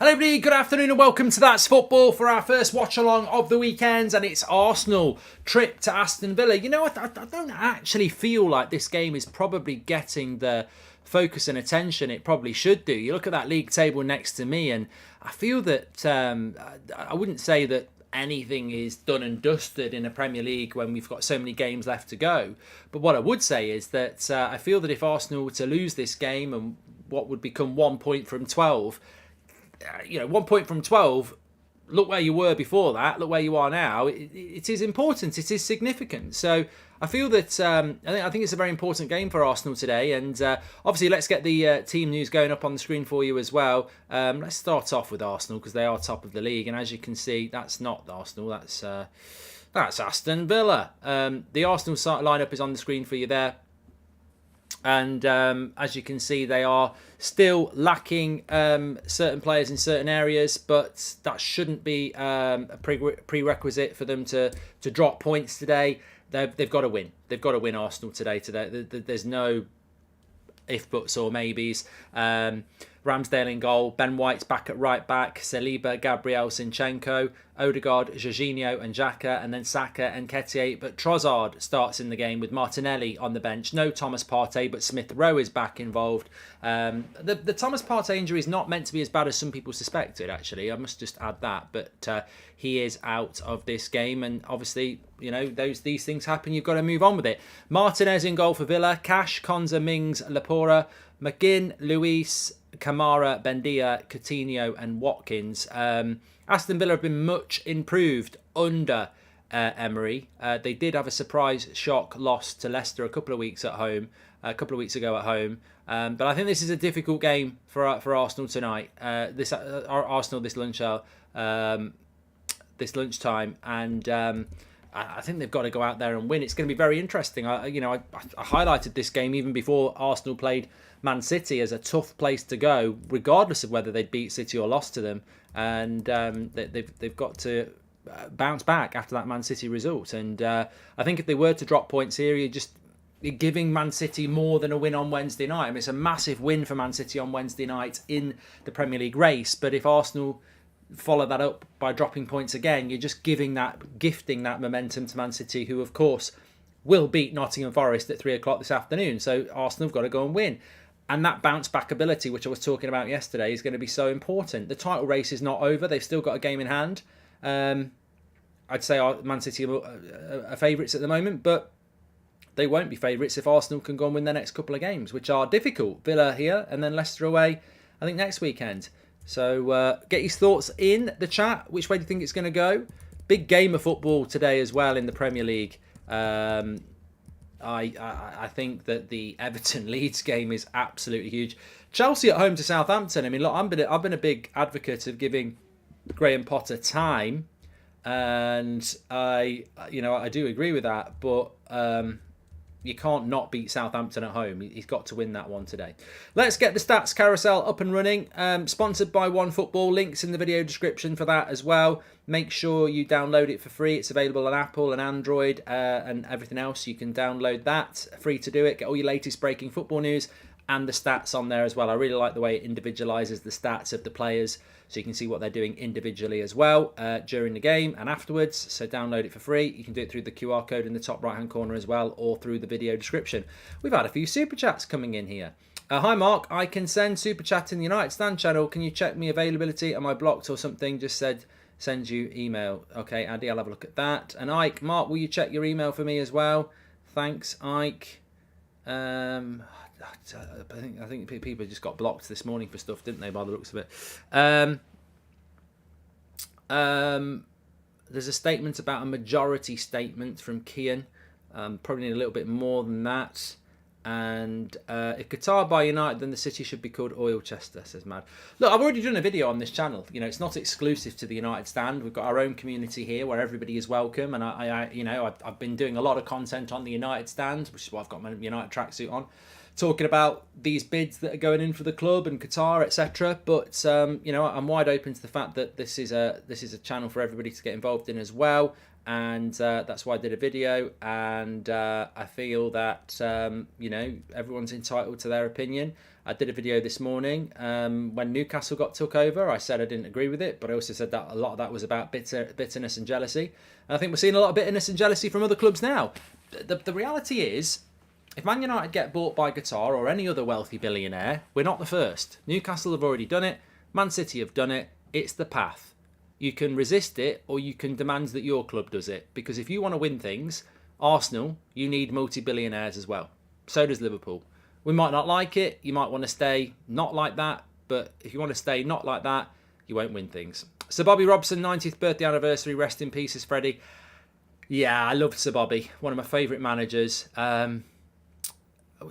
Hello everybody, good afternoon and welcome to That's Football for our first watch-along of the weekend, and it's Arsenal trip to Aston Villa. You know, I don't actually feel like this game is probably getting the focus and attention it probably should do. You look at that league table next to me and I feel that I wouldn't say that anything is done and dusted in a Premier League when we've got so many games left to go. But what I would say is that I feel that if Arsenal were to lose this game and what would become 1 point from 12, 1 point from 12, look where you were before that, look where you are now. It is important, it is significant. So I feel that I think it's a very important game for Arsenal today. And obviously, let's get the team news going up on the screen for you as well. Let's start off with Arsenal because they are top of the league. And as you can see, that's not Arsenal, that's Aston Villa. The Arsenal lineup is on the screen for you there. And as you can see, they are still lacking certain players in certain areas, but that shouldn't be a prerequisite for them to drop points today. They've got to win. They've got to win, Arsenal today. There's no if, buts or maybes. Ramsdale in goal, Ben White's back at right back, Saliba, Gabriel, Zinchenko, Odegaard, Jorginho and Xhaka, and then Saka and Nketiah. But Trossard starts in the game with Martinelli on the bench. No Thomas Partey, but Smith Rowe is back involved. The Thomas Partey injury is not meant to be as bad as some people suspected, actually. I must just add that. But he is out of this game, and obviously, you know, these things happen. You've got to move on with it. Martinez in goal for Villa, Cash, Konza, Mings, Lapora, McGinn, Luis, Kamara, Bendia, Coutinho and Watkins. Aston Villa have been much improved under Emery. They did have a surprise shock loss to Leicester a couple of weeks ago at home. But I think this is a difficult game for Arsenal tonight. Arsenal this lunchtime, and I think they've got to go out there and win. It's going to be very interesting. I highlighted this game even before Arsenal played Man City as a tough place to go, regardless of whether they'd beat City or lost to them. And they've got to bounce back after that Man City result. And I think if they were to drop points here, you're giving Man City more than a win on Wednesday night. I mean, it's a massive win for Man City on Wednesday night in the Premier League race. But if Arsenal follow that up by dropping points again, you're just gifting that momentum to Man City, who of course will beat Nottingham Forest at 3 o'clock this afternoon. So Arsenal have got to go and win. And that bounce back ability, which I was talking about yesterday, is going to be so important. The title race is not over. They've still got a game in hand. I'd say Man City are favourites at the moment, but they won't be favourites if Arsenal can go and win their next couple of games, which are difficult. Villa here and then Leicester away, I think, next weekend. So get your thoughts in the chat. Which way do you think it's going to go? Big game of football today as well in the Premier League. I think that the Everton-Leeds game is absolutely huge. Chelsea at home to Southampton. I mean, look, I've been a big advocate of giving Graham Potter time, and I do agree with that. But you can't not beat Southampton at home. He's got to win that one today. Let's get the stats carousel up and running. Sponsored by OneFootball. Links in the video description for that as well. Make sure you download it for free. It's available on Apple and Android and everything else. You can download that. Free to do it. Get all your latest breaking football news and the stats on there as well. I really like the way it individualises the stats of the players, so you can see what they're doing individually as well during the game and afterwards. So download it for free. You can do it through the QR code in the top right hand corner as well, or through the video description. We've had a few super chats coming in here. Hi Mark, I can send super chat in the United Stand channel. Can you check me availability? Am I blocked or something? Just said send you email. Okay, Andy, I'll have a look at that. And Ike, Mark, will you check your email for me as well? Thanks, Ike. I think people just got blocked this morning for stuff, didn't they, by the looks of it. There's a statement about a majority statement from Kian. Probably need a little bit more than that. And if Qatar buy United, then the city should be called Oilchester, says Mad. Look, I've already done a video on this channel. You know, it's not exclusive to the United Stand. We've got our own community here where everybody is welcome. And I've been doing a lot of content on the United Stand, which is why I've got my United tracksuit on, talking about these bids that are going in for the club and Qatar, etc. But I'm wide open to the fact that this is a channel for everybody to get involved in as well. And that's why I did a video, and I feel that everyone's entitled to their opinion, I did a video this morning when Newcastle got took over. I said I didn't agree with it, but I also said that a lot of that was about bitterness and jealousy. And I think we're seeing a lot of bitterness and jealousy from other clubs now. The reality is, if Man United get bought by Qatar or any other wealthy billionaire, we're not the first. Newcastle have already done it. Man City have done it. It's the path. You can resist it or you can demand that your club does it. Because if you want to win things, Arsenal, you need multi-billionaires as well. So does Liverpool. We might not like it. You might want to stay not like that. But if you want to stay not like that, you won't win things. Sir Bobby Robson, 90th birthday anniversary. Rest in peace, Freddie. Yeah, I loved Sir Bobby. One of my favourite managers.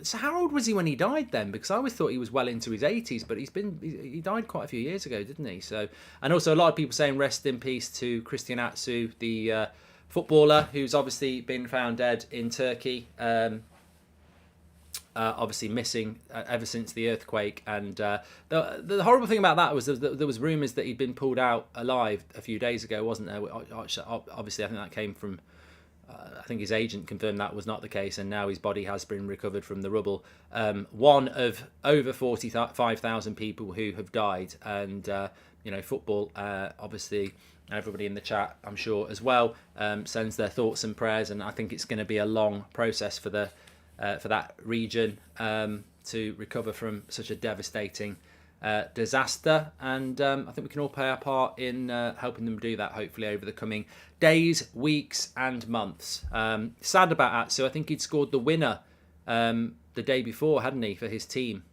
So how old was he when he died then? Because I always thought he was well into his 80s, but he died quite a few years ago, didn't he? So, and also a lot of people saying rest in peace to Christian Atsu, the footballer who's obviously been found dead in Turkey. Obviously missing ever since the earthquake. And the horrible thing about that was there was rumours that he'd been pulled out alive a few days ago, wasn't there? Obviously, I think that came from... I think his agent confirmed that was not the case, and now his body has been recovered from the rubble. One of over 45,000 people who have died, and football, obviously, everybody in the chat, I'm sure as well, sends their thoughts and prayers, and I think it's going to be a long process for that region to recover from such a devastating disaster, and I think we can all play our part in helping them do that, hopefully over the coming days, weeks and months. Sad about Atsu. I think he'd scored the winner the day before, hadn't he, for his team.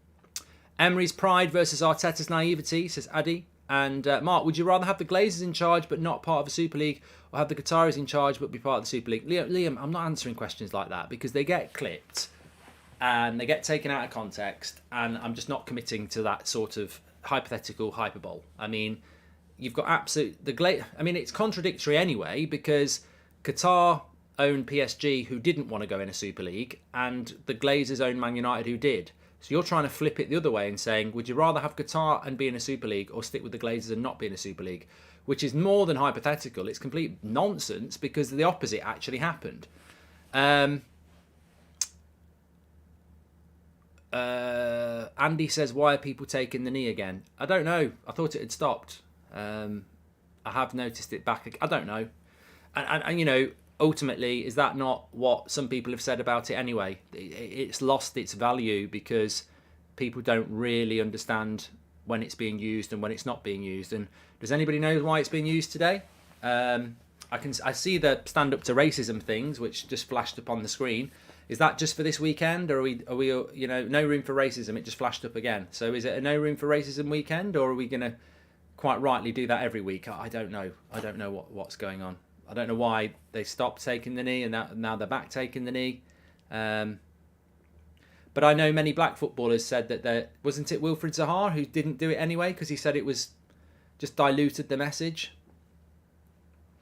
Emery's pride versus Arteta's naivety, says Addy. And Mark, would you rather have the Glazers in charge but not part of the Super League, or have the Qataris in charge but be part of the Super League? Liam, I'm not answering questions like that because they get clipped and they get taken out of context, and I'm just not committing to that sort of hypothetical hyperbole. I mean, you've got it's contradictory anyway, because Qatar own PSG, who didn't want to go in a Super League, and the Glazers own Man United, who did. So you're trying to flip it the other way and saying, would you rather have Qatar and be in a Super League, or stick with the Glazers and not be in a Super League? Which is more than hypothetical. It's complete nonsense, because the opposite actually happened. Andy says, why are people taking the knee again? I don't know. I thought it had stopped. I have noticed it back. I don't know. And ultimately, is that not what some people have said about it anyway? It's lost its value because people don't really understand when it's being used and when it's not being used. And does anybody know why it's being used today? I see the stand up to racism things, which just flashed up on the screen. Is that just for this weekend, or are we no room for racism? It just flashed up again. So is it a no room for racism weekend, or are we going to quite rightly do that every week? I don't know. I don't know what's going on. I don't know why they stopped taking the knee and now they're back taking the knee. But I know many black footballers said that wasn't it Wilfried Zaha who didn't do it anyway because he said it was just diluted the message.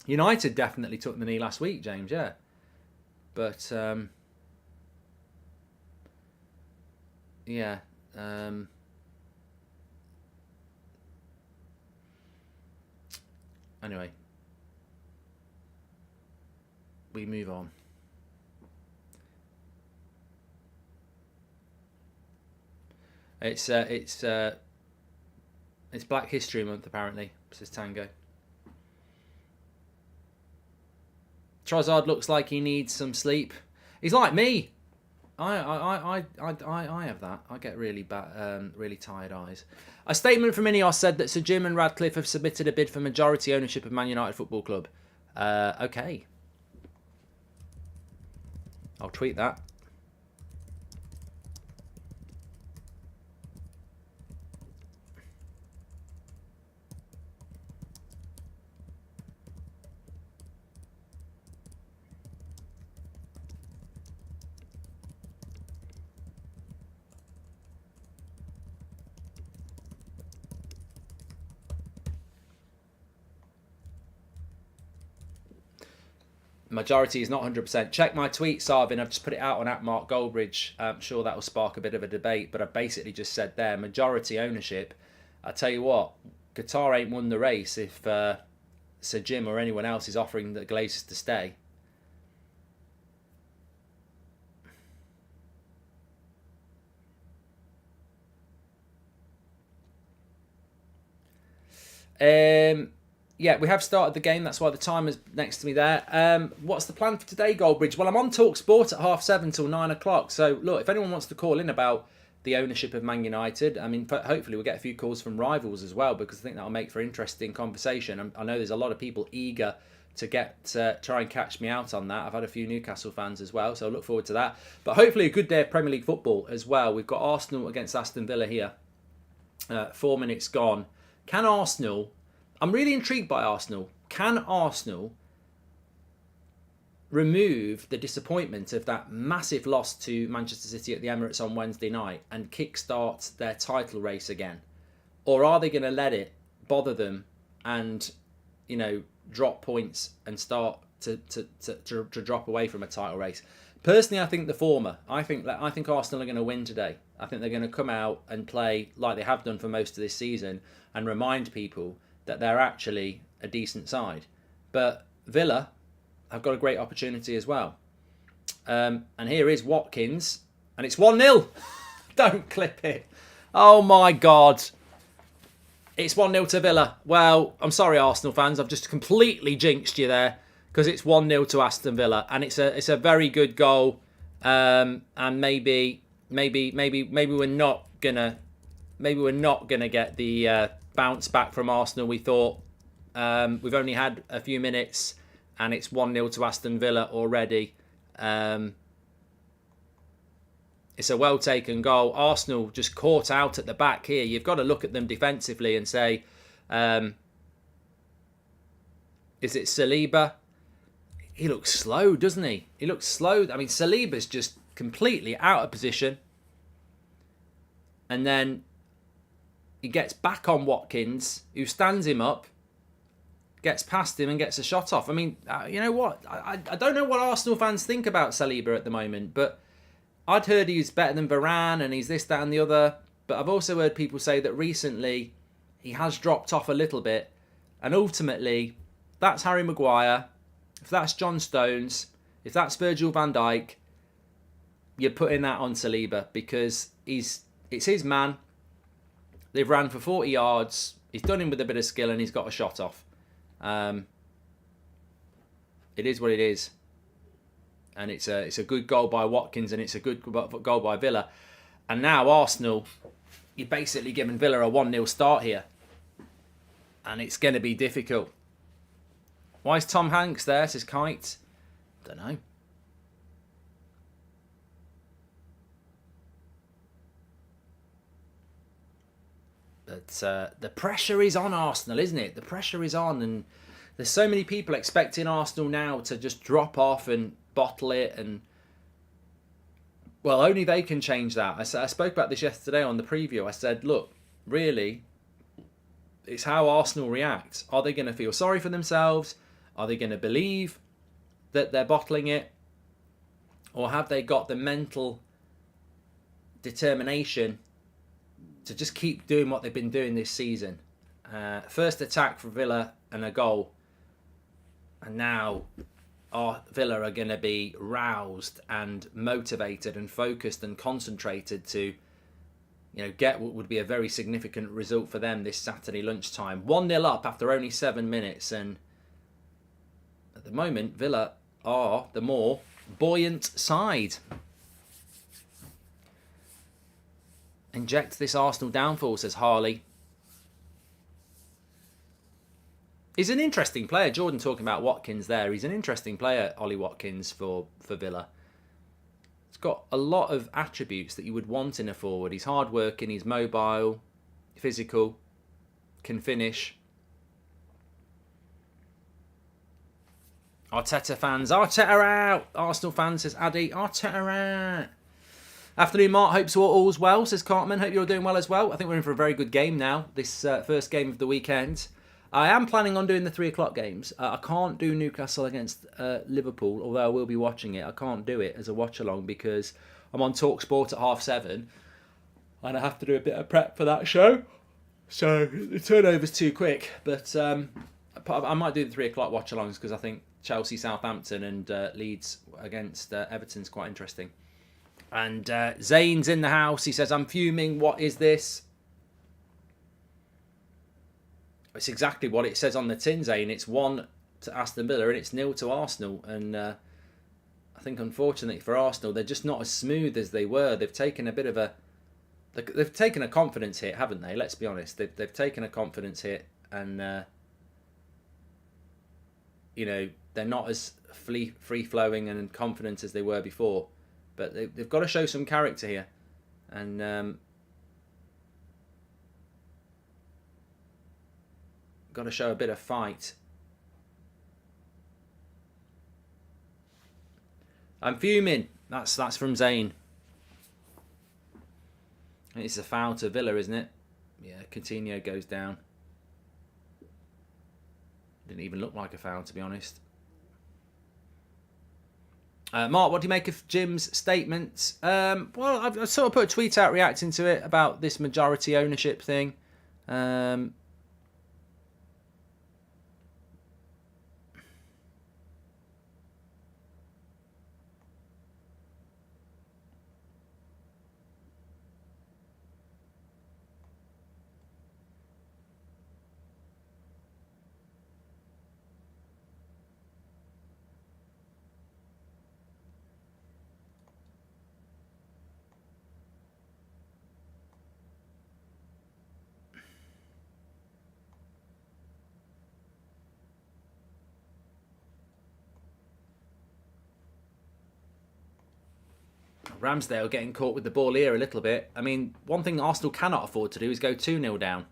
United definitely took the knee last week, James. Yeah, but yeah. Anyway, we move on. It's Black History Month apparently, says Tango. Trossard looks like he needs some sleep. He's like me. I have that. I get really bad, really tired eyes. A statement from Ineos said that Sir Jim and Radcliffe have submitted a bid for majority ownership of Man United Football Club. Okay. I'll tweet that. Majority is not 100%. Check my tweet, Sarvin. I've just put it out on @Mark Goldbridge. I'm sure that will spark a bit of a debate, but I basically just said there, majority ownership. I tell you what, Qatar ain't won the race if Sir Jim or anyone else is offering the Glazers to stay. Yeah, we have started the game. That's why the timer's next to me there. What's the plan for today, Goldbridge? Well, I'm on Talk Sport at 7:30 till 9 o'clock. So, look, if anyone wants to call in about the ownership of Man United, I mean, hopefully we'll get a few calls from rivals as well, because I think that'll make for interesting conversation. I know there's a lot of people eager to try and catch me out on that. I've had a few Newcastle fans as well, so I look forward to that. But hopefully a good day of Premier League football as well. We've got Arsenal against Aston Villa here. 4 minutes gone. Can Arsenal... I'm really intrigued by Arsenal. Can Arsenal remove the disappointment of that massive loss to Manchester City at the Emirates on Wednesday night and kickstart their title race again? Or are they going to let it bother them and, drop points and start to drop away from a title race? Personally, I think the former. I think Arsenal are going to win today. I think they're going to come out and play like they have done for most of this season and remind people that they're actually a decent side. But Villa have got a great opportunity as well. And here is Watkins, and it's 1-0. Don't clip it. Oh my God. It's 1-0 to Villa. Well, I'm sorry, Arsenal fans. I've just completely jinxed you there, because it's 1-0 to Aston Villa, and it's a very good goal. And maybe we're not gonna get the bounce back from Arsenal we thought. We've only had a few minutes, and it's 1-0 to Aston Villa already. It's a well taken goal. Arsenal just caught out at the back here. You've got to look at them defensively and say, is it Saliba? He looks slow, doesn't he? He looks slow. I mean, Saliba's just completely out of position. And then he gets back on Watkins, who stands him up, gets past him and gets a shot off. I mean, you know what? I don't know what Arsenal fans think about Saliba at the moment, but I'd heard he's better than Varane and he's this, that and the other. But I've also heard people say that recently he has dropped off a little bit. And ultimately, that's Harry Maguire. If that's John Stones, if that's Virgil van Dijk, you're putting that on Saliba, because it's his man. They've ran for 40 yards. He's done him with a bit of skill and he's got a shot off. It is what it is. And it's a good goal by Watkins, and it's a good goal by Villa. And now Arsenal, you're basically giving Villa a 1-0 start here. And it's going to be difficult. Why is Tom Hanks there, says Kite? Don't know. But the pressure is on Arsenal, isn't it? The pressure is on, and there's so many people expecting Arsenal now to just drop off and bottle it, and well, only they can change that. I spoke about this yesterday on the preview. I said, look, really, it's how Arsenal react. Are they going to feel sorry for themselves? Are they going to believe that they're bottling it? Or have they got the mental determination to just keep doing what they've been doing this season? First attack for Villa and a goal. And now Villa are going to be roused and motivated and focused and concentrated to, get what would be a very significant result for them this Saturday lunchtime. 1-0 up after only 7 minutes, and at the moment Villa are the more buoyant side. Inject this Arsenal downfall, says Harley. He's an interesting player. Jordan talking about Watkins there. He's an interesting player, Ollie Watkins, for Villa. He's got a lot of attributes that you would want in a forward. He's hard-working, he's mobile, physical, can finish. Arteta fans, Arteta out! Arsenal fans, says Addy, Arteta out! Afternoon, Mark. Hope all's well, says Cartman. Hope you're doing well as well. I think we're in for a very good game now, this first game of the weekend. I am planning on doing the 3 o'clock games. I can't do Newcastle against Liverpool, although I will be watching it. I can't do it as a watch-along because I'm on Talk Sport at 7:30 and I have to do a bit of prep for that show. So the turnover's too quick. But I might do the 3 o'clock watch-alongs because I think Chelsea, Southampton and Leeds against Everton's quite interesting. And Zane's in the house. He says, I'm fuming. What is this? It's exactly what it says on the tin, Zane. It's 1 to Aston Villa and it's 0 to Arsenal. And I think, unfortunately for Arsenal, they're just not as smooth as they were. They've taken a bit of a... They've taken a confidence hit, haven't they? Let's be honest. They've taken a confidence hit and, you know, they're not as free-flowing and confident as they were before. But they've got to show some character here. And... got to show a bit of fight. I'm fuming. That's from Zane. It's a foul to Villa, isn't it? Yeah, Coutinho goes down. Didn't even look like a foul, to be honest. Mark, what do you make of Jim's statements? Well, I've sort of put a tweet out reacting to it about this majority ownership thing. Ramsdale getting caught with the ball here a little bit. I mean, one thing Arsenal cannot afford to do is go 2-0 down.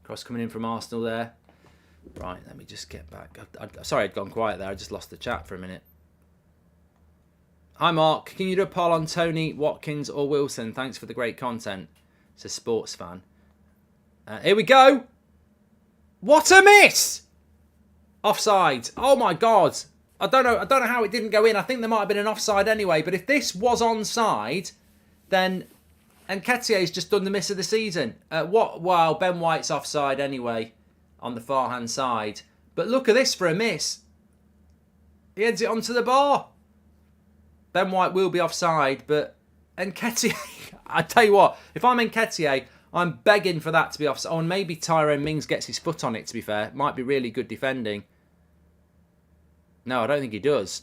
Cross coming in from Arsenal there. Right, let me just get back. Sorry, I'd gone quiet there. I just lost the chat for a minute. Hi, Mark. Can you do a poll on Tony, Watkins or Wilson? Thanks for the great content. It's a sports fan. Here we go. What a miss! Offside. Oh, my God. I don't know how it didn't go in. I think there might have been an offside anyway. But if this was onside, then... Nketiah's just done the miss of the season. Wow, Ben White's offside anyway on the far-hand side. But look at this for a miss. He heads it onto the bar. Ben White will be offside, but Nketiah... I tell you what, if I'm Nketiah, I'm begging for that to be offside. Oh, and maybe Tyrone Mings gets his foot on it, to be fair. Might be really good defending. No, I don't think he does.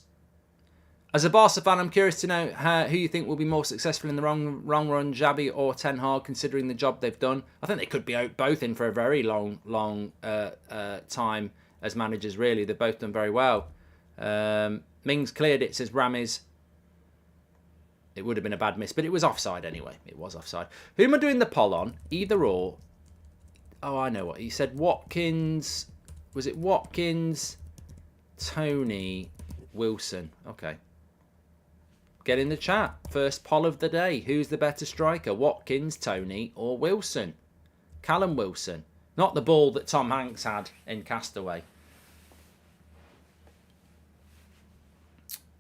As a Barca fan, I'm curious to know who you think will be more successful in the long run, Xabi or Ten Hag, considering the job they've done. I think they could be both in for a very long time as managers, really. They've both done very well. Mings cleared it, says Ramis. It would have been a bad miss, but it was offside anyway. It was offside. Who am I doing the poll on? Either or. Oh, I know what. He said Watkins. Was it Watkins, Tony, Wilson? Okay. Get in the chat. First poll of the day. Who's the better striker? Watkins, Tony or Wilson? Callum Wilson. Not the ball that Tom Hanks had in Castaway.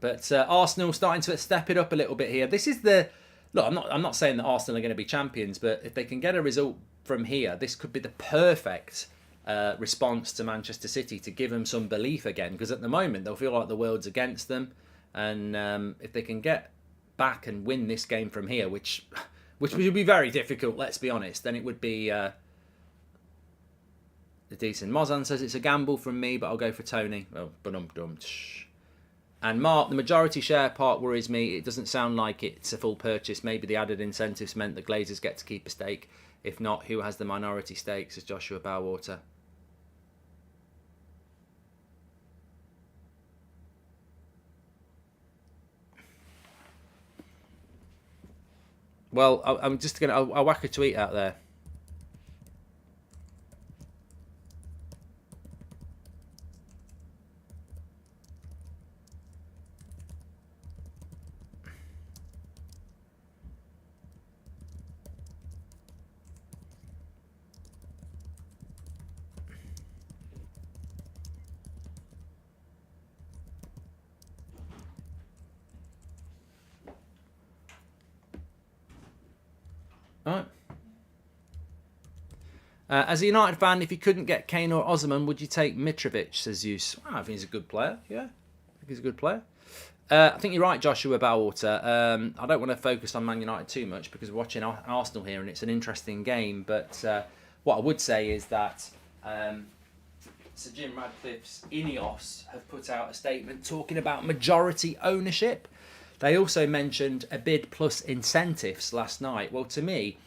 But Arsenal starting to step it up a little bit here. This is the... Look, I'm not saying that Arsenal are going to be champions, but if they can get a result from here, this could be the perfect response to Manchester City to give them some belief again. Because at the moment, they'll feel like the world's against them. And if they can get back and win this game from here, which would be very difficult, let's be honest, then it would be decent. Mozan says it's a gamble from me, but I'll go for Tony. Oh, ba-dum-dum. And Mark, the majority share part worries me. It doesn't sound like it's a full purchase. Maybe the added incentives meant the Glazers get to keep a stake. If not, who has the minority stakes? Says Joshua Bowater. Well, I'm just going to... I'll whack a tweet out there. All right. As a United fan, if you couldn't get Kane or Osman, would you take Mitrovic, says Zeus? I think he's a good player, yeah. I think he's a good player. I think you're right, Joshua Bowwater. I don't want to focus on Man United too much because we're watching Arsenal here and it's an interesting game. But what I would say is that Sir Jim Radcliffe's Ineos have put out a statement talking about majority ownership. They also mentioned a bid plus incentives last night. Well, to me,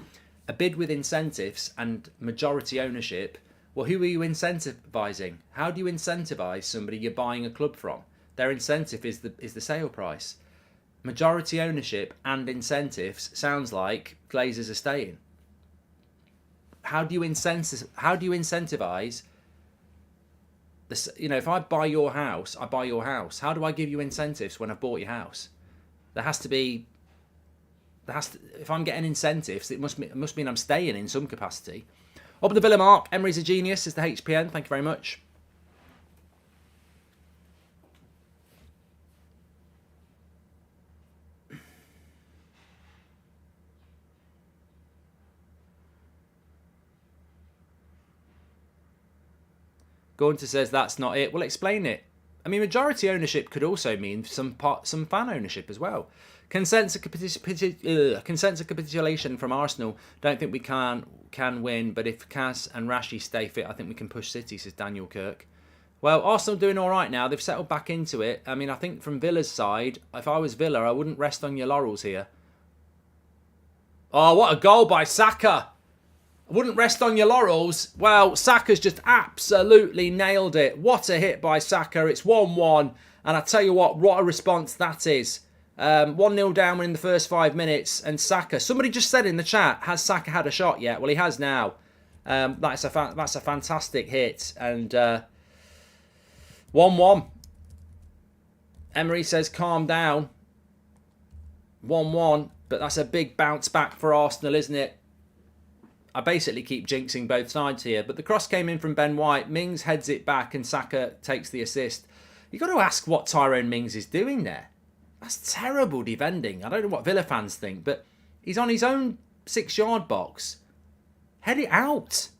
a bid with incentives and majority ownership, well, who are you incentivising? How do you incentivise somebody you're buying a club from? Their incentive is the sale price. Majority ownership and incentives sounds like Glazers are staying. How do you incentivise? If I buy your house, I buy your house. How do I give you incentives when I've bought your house? If I'm getting incentives, it must mean I'm staying in some capacity. Up the Villa Mark, Emery's a genius, is the HPN. Thank you very much. Gaunter says that's not it. Well, explain it. I mean, majority ownership could also mean some fan ownership as well. Consent to capitulation from Arsenal. Don't think we can win, but if Kaz and Rashi stay fit, I think we can push City, says Daniel Kirk. Well, Arsenal doing all right now. They've settled back into it. I mean, I think from Villa's side, if I was Villa, I wouldn't rest on your laurels here. Oh, what a goal by Saka. I wouldn't rest on your laurels. Well, Saka's just absolutely nailed it. What a hit by Saka. It's 1-1. And I tell you what a response that is. 1-0 down in the first 5 minutes. And Saka, somebody just said in the chat, has Saka had a shot yet? Well, he has now. That's a fantastic hit. And 1-1. Emery says, calm down. 1-1. But that's a big bounce back for Arsenal, isn't it? I basically keep jinxing both sides here. But the cross came in from Ben White. Mings heads it back and Saka takes the assist. You've got to ask what Tyrone Mings is doing there. That's terrible defending. I don't know what Villa fans think, but he's on his own 6-yard box. Head it out.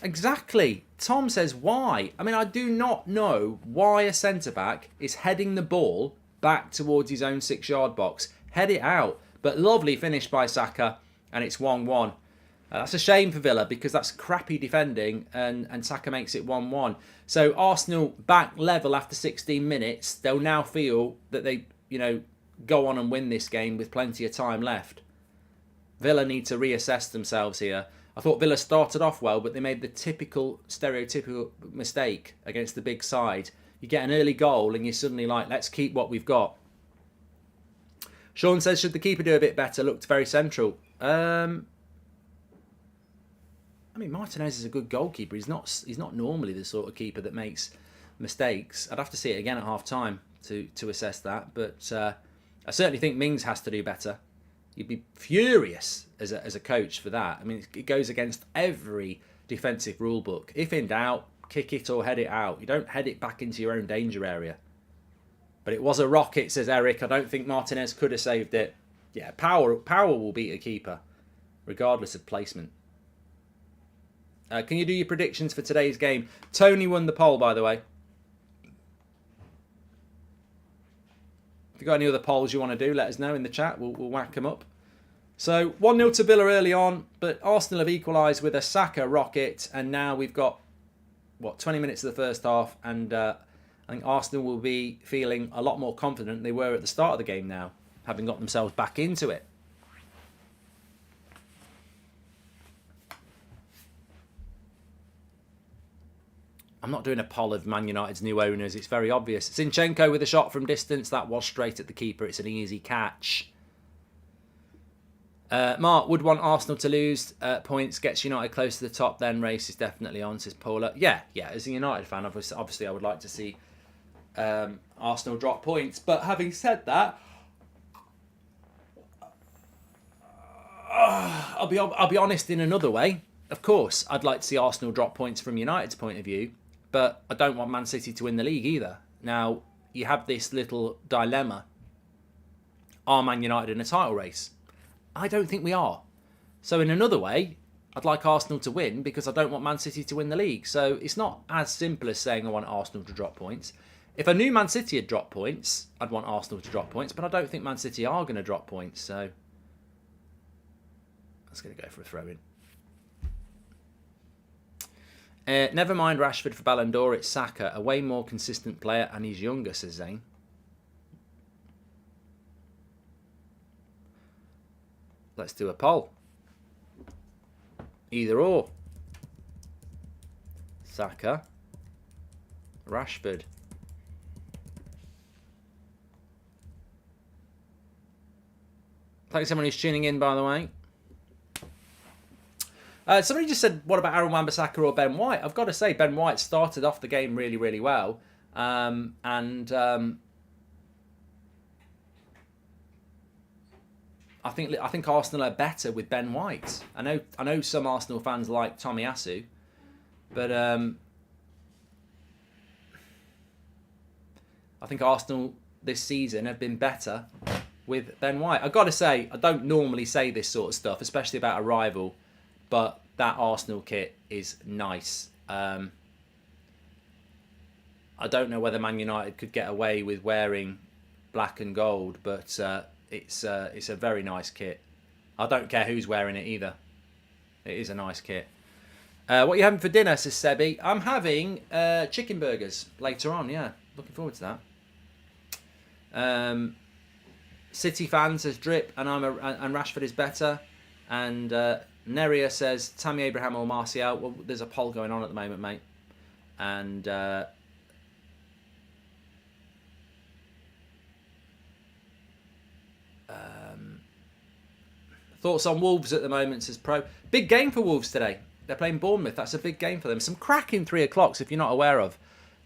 Exactly. Tom says, why? I mean, I do not know why a centre-back is heading the ball back towards his own 6-yard box. Head it out. But lovely finish by Saka, and it's 1-1. That's a shame for Villa because that's crappy defending and Saka makes it 1-1. So Arsenal back level after 16 minutes. They'll now feel that they, go on and win this game with plenty of time left. Villa need to reassess themselves here. I thought Villa started off well, but they made the stereotypical mistake against the big side. You get an early goal and you're suddenly like, let's keep what we've got. Sean says, should the keeper do a bit better? Looked very central. I mean, Martinez is a good goalkeeper. He's not normally the sort of keeper that makes mistakes. I'd have to see it again at half time to assess that. But I certainly think Mings has to do better. You'd be furious as a coach for that. I mean, it goes against every defensive rule book. If in doubt, kick it or head it out. You don't head it back into your own danger area. But it was a rocket, says Eric. I don't think Martinez could have saved it. Yeah, power will beat a keeper, regardless of placement. Can you do your predictions for today's game? Tony won the poll, by the way. If you've got any other polls you want to do, let us know in the chat. We'll whack them up. So 1-0 to Villa early on, but Arsenal have equalised with a Saka rocket, and now we've got, 20 minutes of the first half, and I think Arsenal will be feeling a lot more confident than they were at the start of the game now, having got themselves back into it. I'm not doing a poll of Man United's new owners. It's very obvious. Zinchenko with a shot from distance. That was straight at the keeper. It's an easy catch. Mark would want Arsenal to lose points. Gets United close to the top. Then race is definitely on, says Paula. Yeah. As a United fan, obviously I would like to see Arsenal drop points. But having said that, I'll be honest in another way. Of course, I'd like to see Arsenal drop points from United's point of view. But I don't want Man City to win the league either. Now, you have this little dilemma. Are Man United in a title race? I don't think we are. So in another way, I'd like Arsenal to win because I don't want Man City to win the league. So it's not as simple as saying I want Arsenal to drop points. If I knew Man City had dropped points, I'd want Arsenal to drop points, but I don't think Man City are going to drop points, so that's going to go for a throw-in. Never mind Rashford for Ballon d'Or, it's Saka, a way more consistent player, and he's younger, says Zane. Let's do a poll. Either or. Saka, Rashford. Thanks everyone who's tuning in, by the way. Somebody just said, what about Aaron Wan-Bissaka or Ben White? I've got to say, Ben White started off the game really, really well. I think Arsenal are better with Ben White. I know some Arsenal fans like Tomiyasu, but I think Arsenal this season have been better with Ben White. I've got to say, I don't normally say this sort of stuff, especially about a rival, but that Arsenal kit is nice. I don't know whether Man United could get away with wearing black and gold, but it's a very nice kit. I don't care who's wearing it either. It is a nice kit. What are you having for dinner, says Sebi? I'm having chicken burgers later on, yeah. Looking forward to that. City fan says Drip and Rashford is better. And Neria says Tammy Abraham or Martial. Well, there's a poll going on at the moment, mate. And thoughts on Wolves at the moment, says Pro. Big game for Wolves today. They're playing Bournemouth. That's a big game for them. Some cracking 3 o'clocks if you're not aware of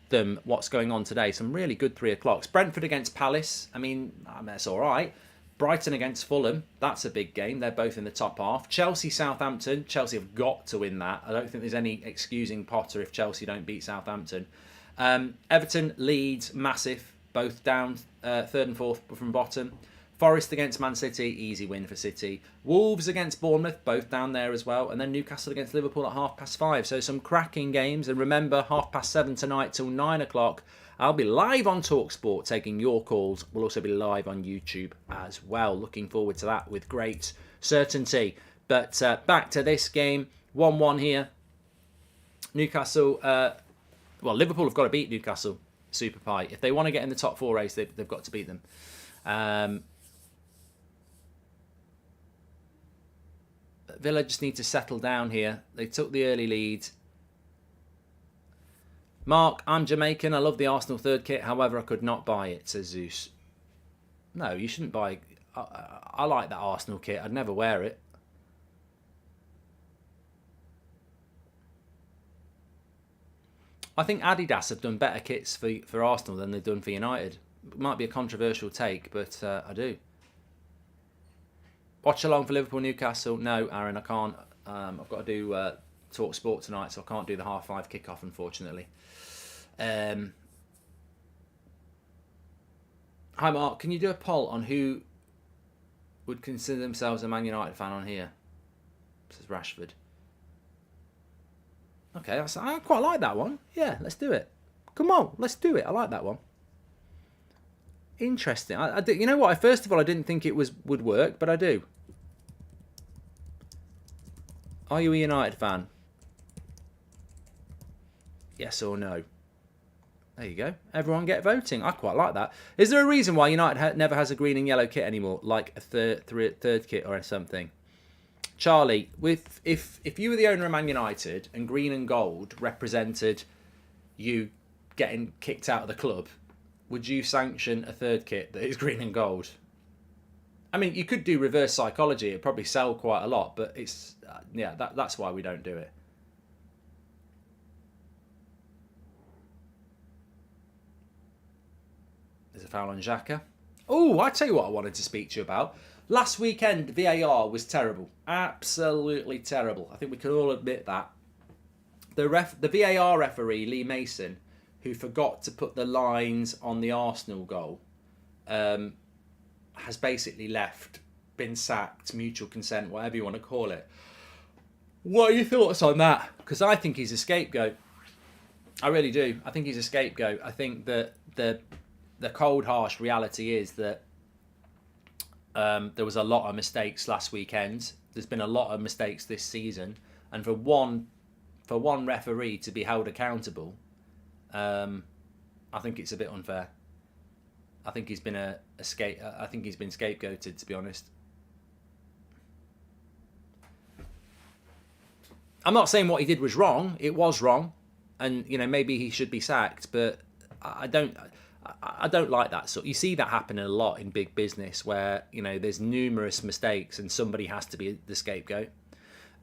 them, what's going on today. Some really good 3 o'clocks. Brentford against Palace. I mean that's all right. Brighton against Fulham. That's a big game. They're both in the top half. Chelsea, Southampton. Chelsea have got to win that. I don't think there's any excusing Potter if Chelsea don't beat Southampton. Everton, Leeds, massive. Both down 3rd and 4th from bottom. Forest against Man City, easy win for City. Wolves against Bournemouth, both down there as well. And then Newcastle against Liverpool at 5:30. So some cracking games. And remember, 7:30 tonight till 9 o'clock. I'll be live on TalkSport taking your calls. We'll also be live on YouTube as well. Looking forward to that with great certainty. But back to this game. 1-1 here. Newcastle, Liverpool have got to beat Newcastle Super Pie. If they want to get in the top 4 race, they've got to beat them. Villa just need to settle down here. They took the early lead. Mark, I'm Jamaican. I love the Arsenal 3rd kit. However, I could not buy it, says Zeus. No, you shouldn't buy... I like that Arsenal kit. I'd never wear it. I think Adidas have done better kits for Arsenal than they've done for United. It might be a controversial take, but I do. Watch along for Liverpool, Newcastle. No, Aaron, I can't. I've got to do Talk Sport tonight, so I can't do the 5:30 kickoff, unfortunately. Hi, Mark. Can you do a poll on who would consider themselves a Man United fan on here? Says Rashford. Okay, I quite like that one. Yeah, let's do it. Come on, let's do it. I like that one. Interesting. You know what? First of all, I didn't think it would work, but I do. Are you a United fan? Yes or no? There you go. Everyone get voting. I quite like that. Is there a reason why United never has a green and yellow kit anymore, like a third kit or something? Charlie, if you were the owner of Man United and green and gold represented you getting kicked out of the club, would you sanction a 3rd kit that is green and gold? I mean, you could do reverse psychology. It'd probably sell quite a lot, but it's that's why we don't do it. There's a foul on Xhaka. Oh, I tell you what I wanted to speak to you about. Last weekend, VAR was terrible. Absolutely terrible. I think we can all admit that. The VAR referee, Lee Mason, who forgot to put the lines on the Arsenal goal, has basically left, been sacked, mutual consent, whatever you want to call it. What are your thoughts on that? Because I think he's a scapegoat. I really do. I think he's a scapegoat. I think that the cold, harsh reality is that there was a lot of mistakes last weekend. There's been a lot of mistakes this season, and for one referee to be held accountable, I think it's a bit unfair. I think he's been I think he's been scapegoated, to be honest. I'm not saying what he did was wrong. It was wrong, and maybe he should be sacked. But I don't like that. So you see that happening a lot in big business, where there's numerous mistakes and somebody has to be the scapegoat.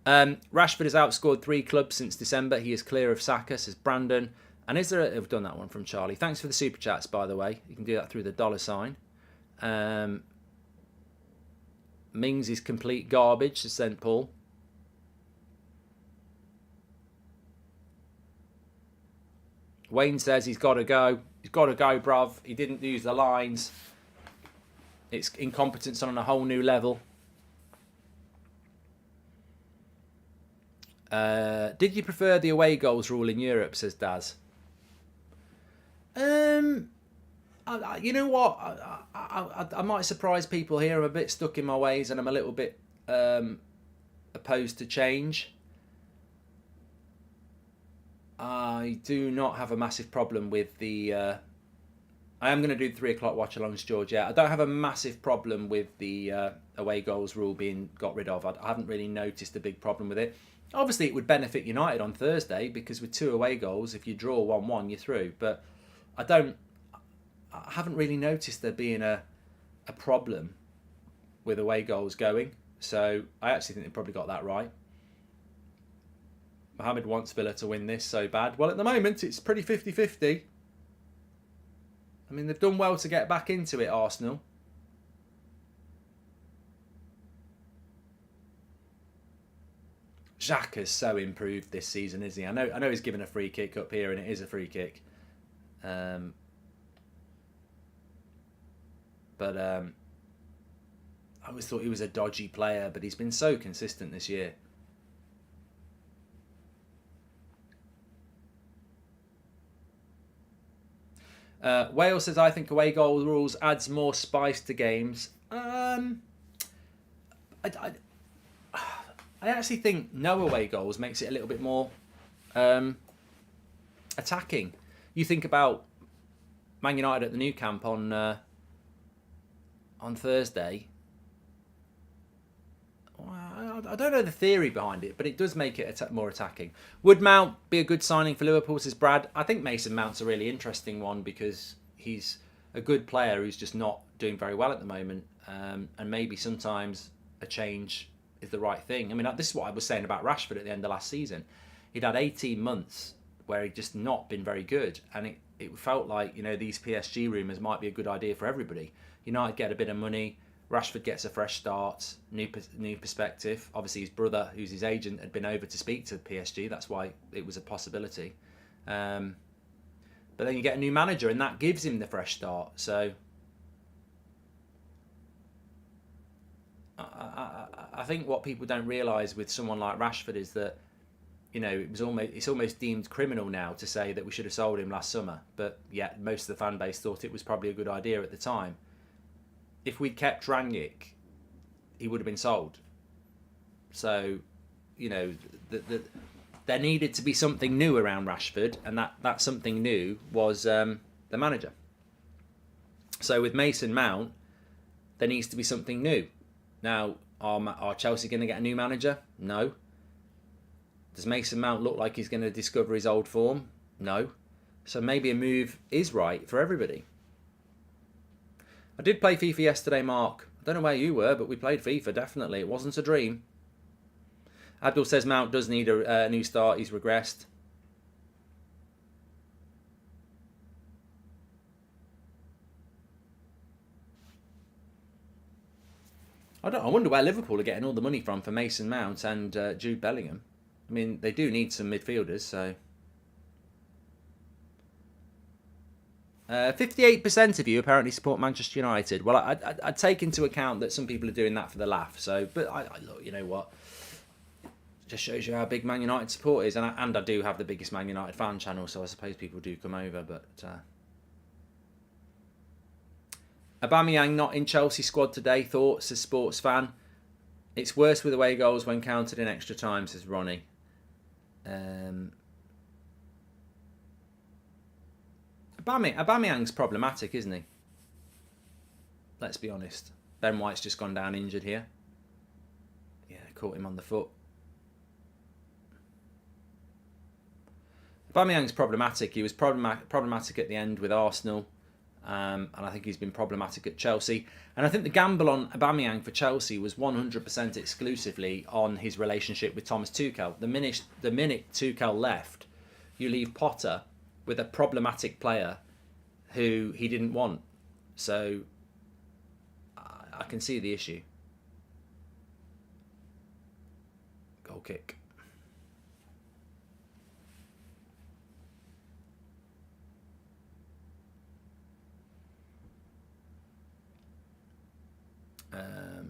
Rashford has outscored 3 clubs since December. He is clear of Saka, says Brandon. And I've done that one from Charlie. Thanks for the super chats, by the way. You can do that through the $. Mings is complete garbage, says St. Paul. Wayne says he's got to go. He's got to go, bruv. He didn't use the lines. It's incompetence on a whole new level. Did you prefer the away goals rule in Europe, says Daz? You know what? I might surprise people here. I'm a bit stuck in my ways and I'm a little bit opposed to change. I do not have a massive problem with the... I am going to do 3 o'clock watch-alongs, George. Yeah, I don't have a massive problem with the away goals rule being got rid of. I haven't really noticed a big problem with it. Obviously, it would benefit United on Thursday because with 2 away goals, if you draw 1-1, you're through. But I haven't really noticed there being a problem with away goals going. So I actually think they probably got that right. Mohamed wants Villa to win this so bad. Well, at the moment, it's pretty 50-50. I mean, they've done well to get back into it, Arsenal. Xhaka has so improved this season, isn't he? I know he's given a free kick up here, and it is a free kick. But I always thought he was a dodgy player, but he's been so consistent this year. Wales says, I think away goal rules adds more spice to games. I actually think no away goals makes it a little bit more attacking. You think about Man United at the Nou Camp on Thursday. I don't know the theory behind it, but it does make it more attacking. Would Mount be a good signing for Liverpool, says Brad? I think Mason Mount's a really interesting one because he's a good player who's just not doing very well at the moment. And maybe sometimes a change is the right thing. I mean, this is what I was saying about Rashford at the end of last season. He'd had 18 months where he'd just not been very good. And it felt like, these PSG rumours might be a good idea for everybody. United get a bit of money. Rashford gets a fresh start, new perspective. Obviously, his brother, who's his agent, had been over to speak to PSG. That's why it was a possibility. But then you get a new manager, and that gives him the fresh start. So I think what people don't realise with someone like Rashford is that, it's almost deemed criminal now to say that we should have sold him last summer. But yet, most of the fan base thought it was probably a good idea at the time. If we'd kept Rangnick, he would have been sold. So, there needed to be something new around Rashford, and that something new was the manager. So with Mason Mount, there needs to be something new. Now, are Chelsea going to get a new manager? No. Does Mason Mount look like he's going to discover his old form? No. So maybe a move is right for everybody. I did play FIFA yesterday, Mark. I don't know where you were, but we played FIFA, definitely. It wasn't a dream. Abdul says Mount does need a new start. He's regressed. I wonder where Liverpool are getting all the money from for Mason Mount and Jude Bellingham. I mean, they do need some midfielders, so... 58% of you apparently support Manchester United. Well, I'd take into account that some people are doing that for the laugh. So, but look, you know what? Just shows you how big Man United support is. And I do have the biggest Man United fan channel, so I suppose people do come over. But Aubameyang not in Chelsea squad today. Thoughts as sports fan? It's worse with away goals when counted in extra time, says Ronnie. Aubameyang's problematic, isn't he? Let's be honest. Ben White's just gone down injured here. Yeah, caught him on the foot. Aubameyang's problematic. He was problematic at the end with Arsenal. And I think he's been problematic at Chelsea. And I think the gamble on Aubameyang for Chelsea was 100% exclusively on his relationship with Thomas Tuchel. The minute Tuchel left, you leave Potter with a problematic player who he didn't want. So I can see the issue. Goal kick.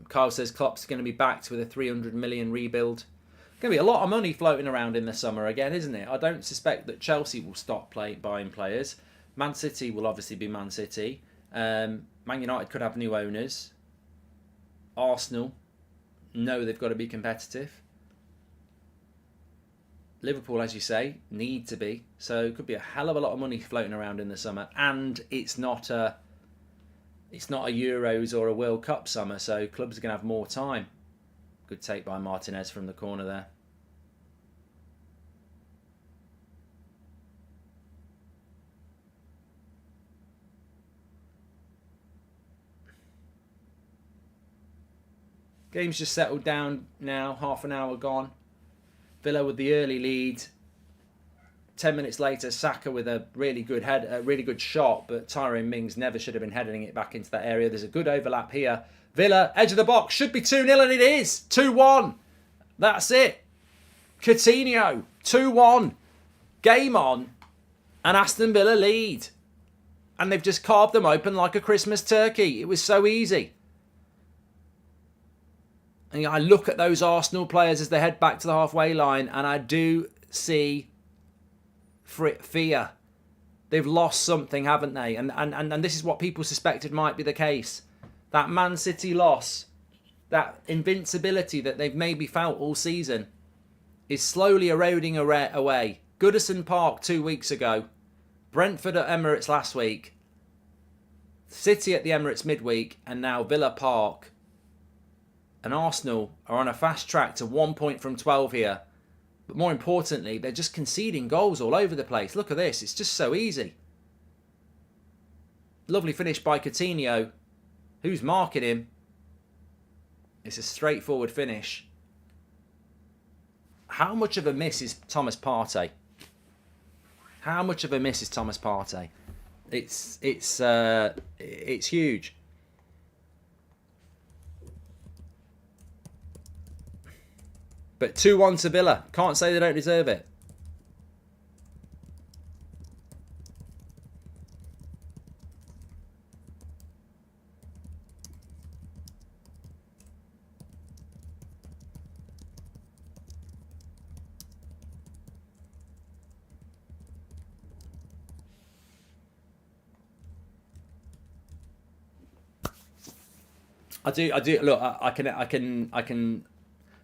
Kyle says Klopp's going to be backed with a 300 million rebuild. Going to be a lot of money floating around in the summer again, isn't it? I don't suspect that Chelsea will stop buying players. Man City will obviously be Man City. Man United could have new owners. Arsenal know they've got to be competitive. Liverpool, as you say, need to be. So it could be a hell of a lot of money floating around in the summer. And it's not a Euros or a World Cup summer, so clubs are going to have more time. Good take by Martinez from the corner there. Game's just settled down now, half an hour gone. Villa with the early lead. 10 minutes later, Saka with a really good shot, but Tyrone Mings never should have been heading it back into that area. There's a good overlap here. Villa, edge of the box, should be 2-0, and it is 2-1. That's it. Coutinho, 2-1. Game on, and Aston Villa lead. And they've just carved them open like a Christmas turkey. It was so easy. And I look at those Arsenal players as they head back to the halfway line, and I do see fear. They've lost something, haven't they? And this is what people suspected might be the case. That Man City loss, that invincibility that they've maybe felt all season, is slowly eroding away. Goodison Park 2 weeks ago, Brentford at Emirates last week, City at the Emirates midweek, and now Villa Park. And Arsenal are on a fast track to 1 point from 12 here. But more importantly, they're just conceding goals all over the place. Look at this. It's just so easy. Lovely finish by Coutinho. Who's marking him? It's a straightforward finish. How much of a miss is Thomas Partey? How much of a miss is Thomas Partey? It's huge. But 2-1 to Villa. Can't say they don't deserve it. I do. Look, I can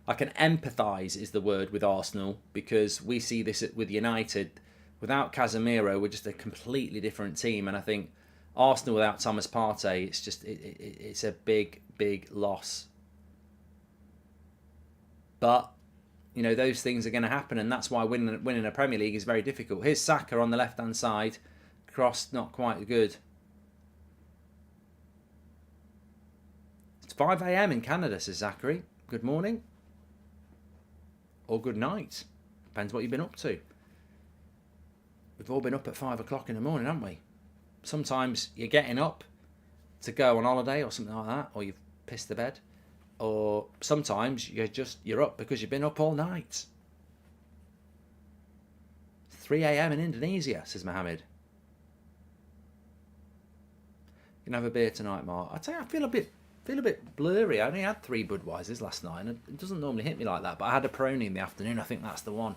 empathise is the word with Arsenal, because we see this with United. Without Casemiro, we're just a completely different team, and I think Arsenal without Thomas Partey, it's just it's a big loss. But you know, those things are going to happen, and that's why winning a Premier League is very difficult. Here's Saka on the left hand side, cross not quite good. It's 5 a.m. in Canada, says Zachary. Good morning. Or good night. Depends what you've been up to. We've all been up at 5 o'clock in the morning, haven't we? Sometimes you're getting up to go on holiday or something like that, or you've pissed the bed. Or sometimes you're up because you've been up all night. 3 a.m. in Indonesia, says Mohammed. You can have a beer tonight, Mark. I tell you, I feel feel a bit blurry. I only had 3 Budweisers last night, and it doesn't normally hit me like that, but I had a Peroni in the afternoon. I think that's the one.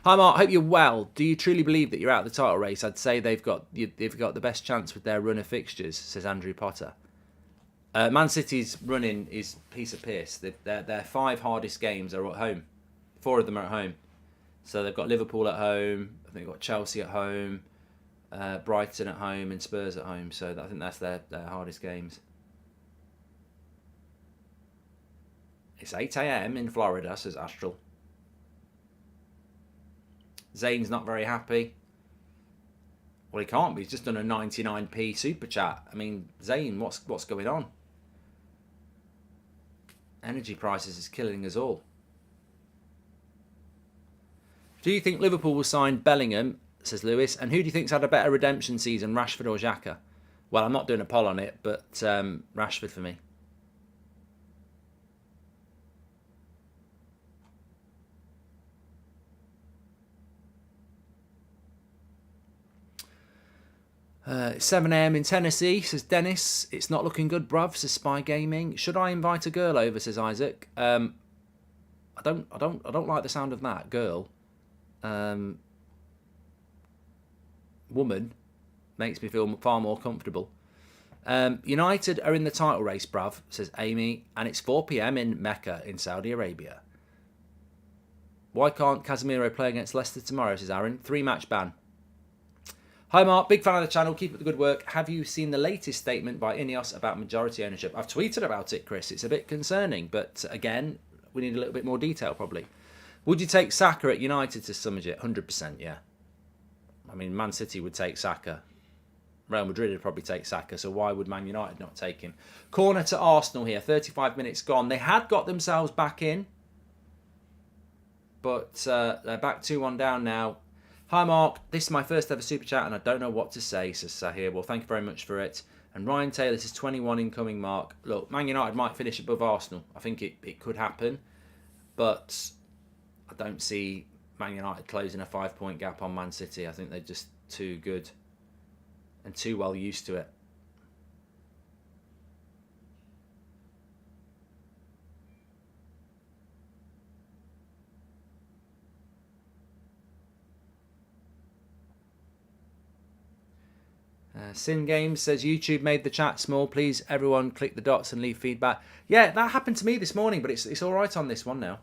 Hi Mark, hope you're well. Do you truly believe that you're out of the title race? I'd say they've got the best chance with their run of fixtures, says Andrew Potter. Man City's running is piece of piss. Their 5 hardest games are at home. 4 of them are at home. So they've got Liverpool at home, I think they've got Chelsea at home, Brighton at home, and Spurs at home. So I think that's their hardest games. It's 8 a.m. in Florida, says Astral. Zane's not very happy. Well, he can't be. He's just done a 99p super chat. I mean, Zane, what's going on? Energy prices is killing us all. Do you think Liverpool will sign Bellingham, says Lewis? And who do you think's had a better redemption season, Rashford or Xhaka? Well, I'm not doing a poll on it, but Rashford for me. It's 7 a.m. in Tennessee, says Dennis. It's not looking good, bruv, says Spy Gaming. Should I invite a girl over, says Isaac? I don't like the sound of that, girl. Woman makes me feel far more comfortable. United are in the title race, bruv, says Amy, and it's 4 p.m. in Mecca in Saudi Arabia. Why can't Casemiro play against Leicester tomorrow, says Aaron? 3-match ban. Hi Mark, big fan of the channel, keep up the good work. Have you seen the latest statement by Ineos about majority ownership? I've tweeted about it, Chris. It's a bit concerning, but again, we need a little bit more detail probably. Would you take Saka at United to summer it? 100%, yeah. I mean, Man City would take Saka. Real Madrid would probably take Saka, so why would Man United not take him? Corner to Arsenal here, 35 minutes gone. They had got themselves back in, but they're back 2-1 down now. Hi Mark, this is my first ever super chat and I don't know what to say, says Sahir. Well, thank you very much for it. And Ryan Taylor says 21 incoming, Mark. Look, Man United might finish above Arsenal. I think it could happen, but I don't see Man United closing a 5-point gap on Man City. I think they're just too good and too well used to it. Sin Games says YouTube made the chat small. Please, everyone, click the dots and leave feedback. Yeah, that happened to me this morning, but it's all right on this one now.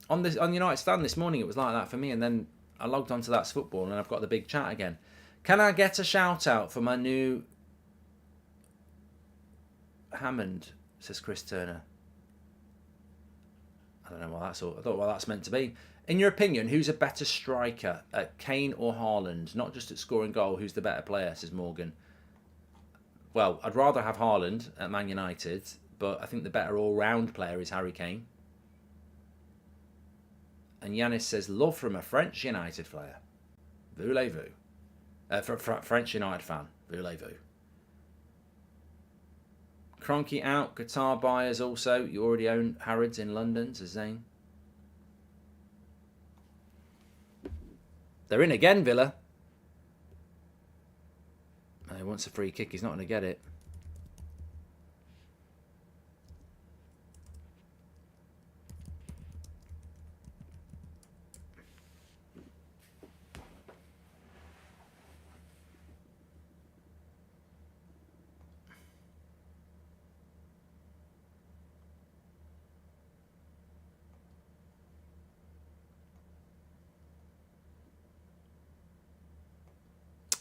On United Stand this morning, it was like that for me, and then I logged onto That's Football, and I've got the big chat again. Can I get a shout out for my new Hammond? Says Chris Turner. I don't know what that's all. I thought what that's meant to be. In your opinion, who's a better striker, Kane or Haaland? Not just at scoring goal, who's the better player, says Morgan. Well, I'd rather have Haaland at Man United, but I think the better all-round player is Harry Kane. And Yanis says, love from a French United player. Voulez-vous? French United fan. Voulez-vous? Cronky out. Qatar buyers also. You already own Harrods in London, says Zane. They're in again, Villa. He wants a free kick. He's not going to get it.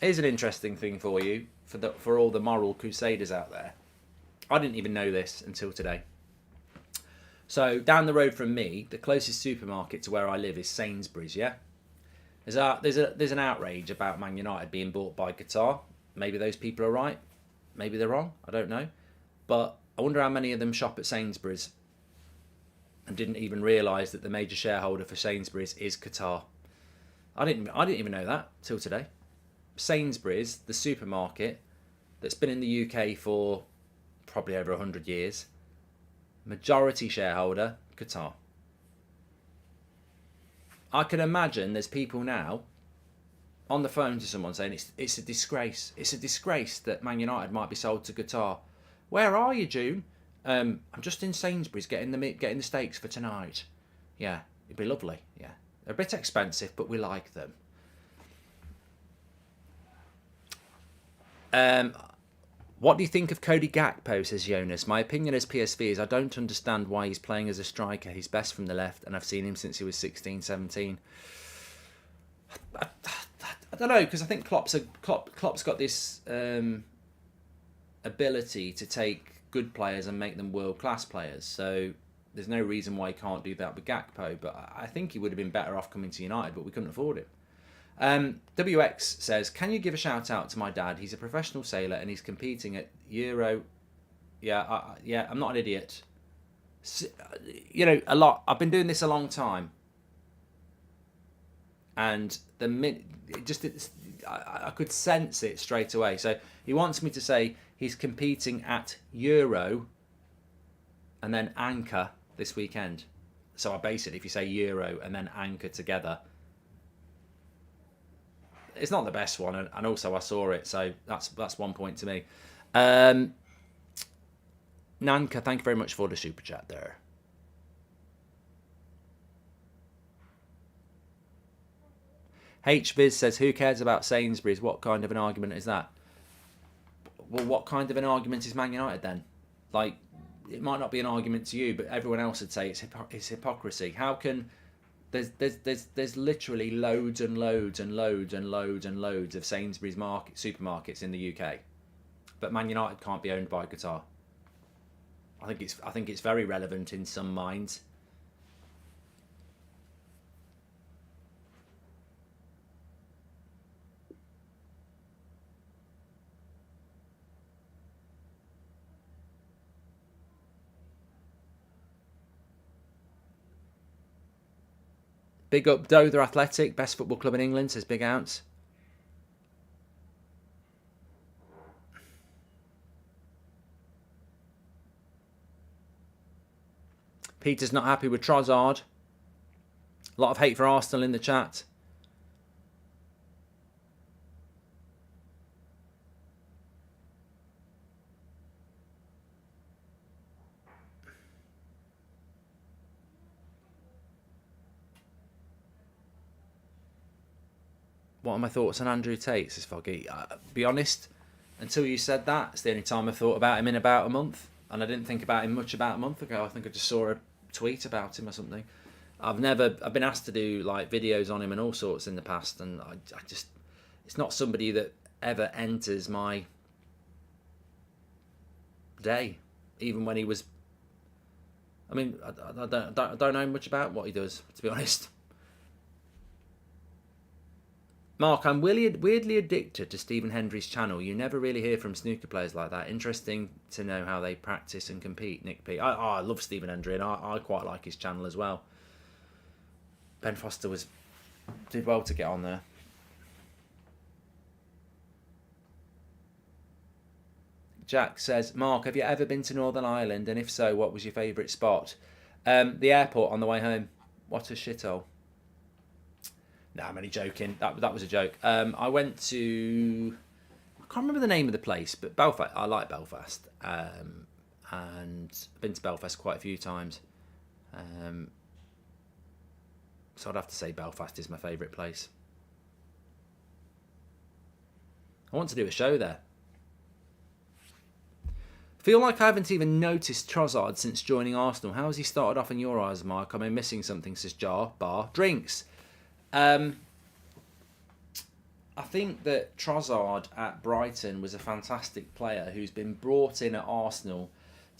Here's an interesting thing for you, for all the moral crusaders out there. I didn't even know this until today. So down the road from me, the closest supermarket to where I live is Sainsbury's. Yeah, there's an outrage about Man United being bought by Qatar. Maybe those people are right, maybe they're wrong. I don't know, but I wonder how many of them shop at Sainsbury's and didn't even realise that the major shareholder for Sainsbury's is Qatar. I didn't even know that till today. Sainsbury's, the supermarket that's been in the UK for probably over 100 years, majority shareholder, Qatar. I can imagine there's people now on the phone to someone saying it's a disgrace. It's a disgrace that Man United might be sold to Qatar. Where are you, June? I'm just in Sainsbury's getting the steaks for tonight. Yeah, it'd be lovely. Yeah, they're a bit expensive, but we like them. What do you think of Cody Gakpo, says Jonas? My opinion as PSV is I don't understand why he's playing as a striker. He's best from the left, and I've seen him since he was 16, 17. I don't know, because I think Klopp's got this ability to take good players and make them world-class players. So there's no reason why he can't do that with Gakpo. But I think he would have been better off coming to United, but we couldn't afford him. WX says, can you give a shout out to my dad? He's a professional sailor and he's competing at Euro. Yeah, I'm not an idiot. You know, a lot. I've been doing this a long time, and I could sense it straight away. So he wants me to say he's competing at Euro and then Anchor this weekend. So I basically, if you say Euro and then Anchor together, it's not the best one, and also I saw it, so that's 1 point to me. Nanka, thank you very much for the super chat there. HViz says, who cares about Sainsbury's? What kind of an argument is that? Well, what kind of an argument is Man United then? Like, it might not be an argument to you, but everyone else would say it's hypocrisy. How can... There's literally loads and loads and loads and loads and loads of Sainsbury's supermarkets in the UK, but Man United can't be owned by Qatar. I think it's very relevant in some minds. Big up Dover Athletic, best football club in England, says Big Ounce. Peter's not happy with Trossard. A lot of hate for Arsenal in the chat. What are my thoughts on Andrew Tate, says Foggy? Be honest, until you said that, it's the only time I thought about him in about a month. And I didn't think about him much about a month ago. I think I just saw a tweet about him or something. I've been asked to do like videos on him and all sorts in the past, and I just, it's not somebody that ever enters my day, even when he was. I mean, I don't know much about what he does, to be honest. Mark, I'm weirdly addicted to Stephen Hendry's channel. You never really hear from snooker players like that. Interesting to know how they practice and compete, Nick P. I love Stephen Hendry, and I quite like his channel as well. Ben Foster did well to get on there. Jack says, Mark, have you ever been to Northern Ireland? And if so, what was your favourite spot? The airport on the way home. What a shithole. No, I'm only joking. That was a joke. I went to... I can't remember the name of the place, but Belfast. I like Belfast. And I've been to Belfast quite a few times. So I'd have to say Belfast is my favourite place. I want to do a show there. Feel like I haven't even noticed Trossard since joining Arsenal. How has he started off in your eyes, Mark? Am I missing something, says Bar. Drinks. I think that Trossard at Brighton was a fantastic player who's been brought in at Arsenal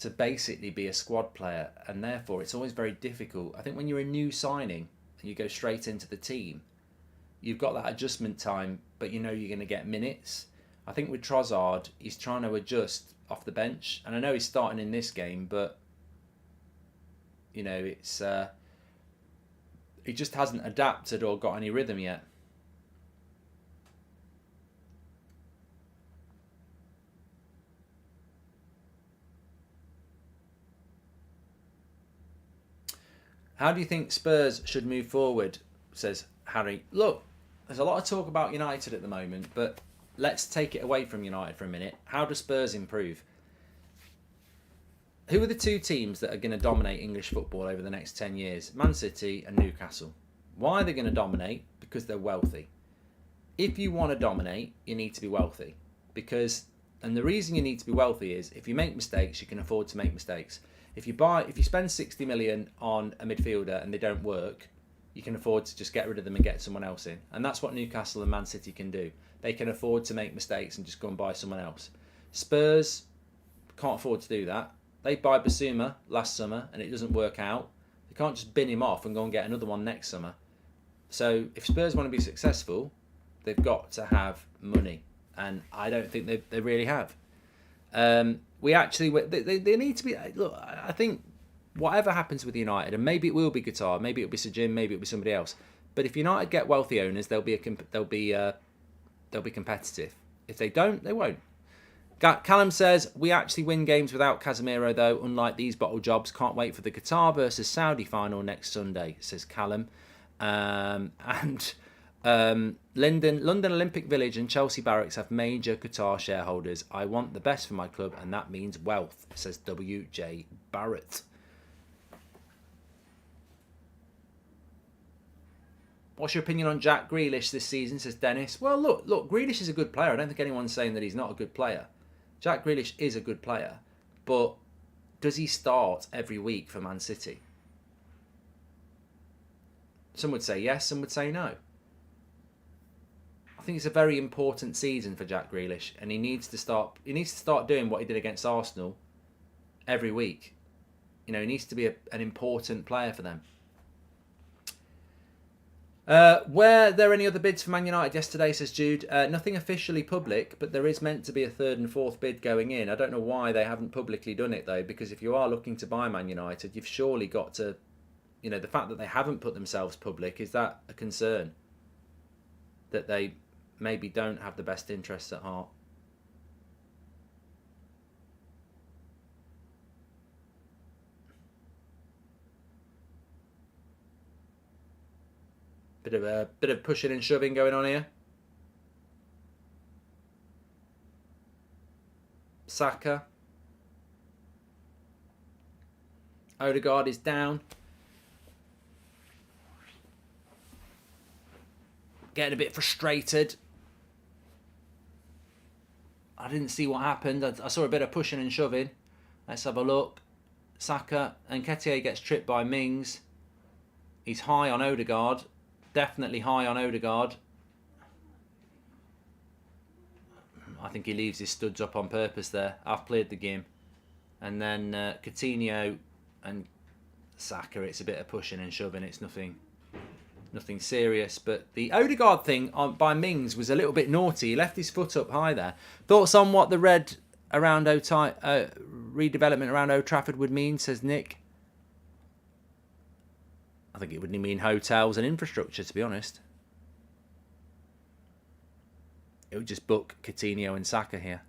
to basically be a squad player, and therefore it's always very difficult. I think when you're a new signing and you go straight into the team, you've got that adjustment time, but you know you're going to get minutes. I think with Trossard, he's trying to adjust off the bench, and I know he's starting in this game, but you know it's... he just hasn't adapted or got any rhythm yet. How do you think Spurs should move forward, says Harry? Look, there's a lot of talk about United at the moment, but let's take it away from United for a minute. How do Spurs improve? Who are the two teams that are going to dominate English football over the next 10 years? Man City and Newcastle. Why are they going to dominate? Because they're wealthy. If you want to dominate, you need to be wealthy. And the reason you need to be wealthy is if you make mistakes, you can afford to make mistakes. If you spend 60 million on a midfielder and they don't work, you can afford to just get rid of them and get someone else in. And that's what Newcastle and Man City can do. They can afford to make mistakes and just go and buy someone else. Spurs can't afford to do that. They buy Basuma last summer and it doesn't work out. They can't just bin him off and go and get another one next summer. So if Spurs want to be successful, they've got to have money. And I don't think they really have. They need to be... Look, I think whatever happens with United, and maybe it will be Qatar, maybe it'll be Sir Jim, maybe it'll be somebody else. But if United get wealthy owners, they'll be competitive. If they don't, they won't. Callum says, we actually win games without Casemiro though, unlike these bottle jobs. Can't wait for the Qatar versus Saudi final next Sunday, says Callum. London Olympic Village and Chelsea Barracks have major Qatar shareholders. I want the best for my club and that means wealth, says W.J. Barrett. What's your opinion on Jack Grealish this season, says Dennis? Well, look, Grealish is a good player. I don't think anyone's saying that he's not a good player. Jack Grealish is a good player, but does he start every week for Man City? Some would say yes, some would say no. I think it's a very important season for Jack Grealish, and he needs to start doing what he did against Arsenal every week. He needs to be an important player for them. Were there any other bids for Man United yesterday, says Jude? Nothing officially public, but there is meant to be a third and fourth bid going in. I don't know why they haven't publicly done it, though, because if you are looking to buy Man United, you've surely got to... the fact that they haven't put themselves public, is that a concern? That they maybe don't have the best interests at heart? Bit of pushing and shoving going on here. Saka. Odegaard is down. Getting a bit frustrated. I didn't see what happened. I saw a bit of pushing and shoving. Let's have a look. Saka and Nketiah gets tripped by Mings. He's high on Odegaard. Definitely high on Odegaard. I think he leaves his studs up on purpose there. I've played the game. And then Coutinho and Saka, it's a bit of pushing and shoving. It's nothing serious. But the Odegaard thing by Mings was a little bit naughty. He left his foot up high there. Thoughts on what the redevelopment around Old Trafford would mean, says Nick. I think it would mean hotels and infrastructure, to be honest. It would just book Coutinho and Saka here.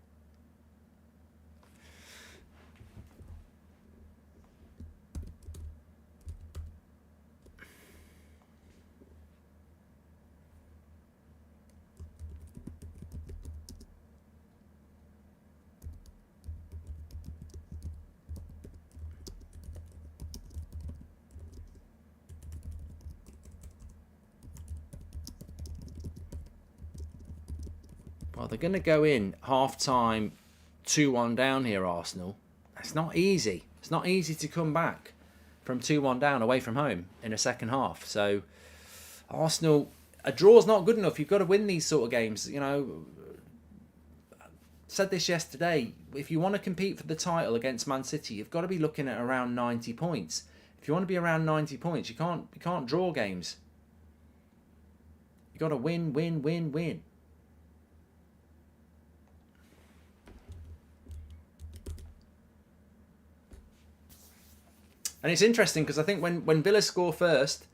Well, they're going to go in half-time 2-1 down here, Arsenal. It's not easy. It's not easy to come back from 2-1 down away from home in a second half. So, Arsenal, a draw's not good enough. You've got to win these sort of games. I said this yesterday. If you want to compete for the title against Man City, you've got to be looking at around 90 points. If you want to be around 90 points, you can't draw games. You've got to win, win, win, win. And it's interesting because I think when Villa score first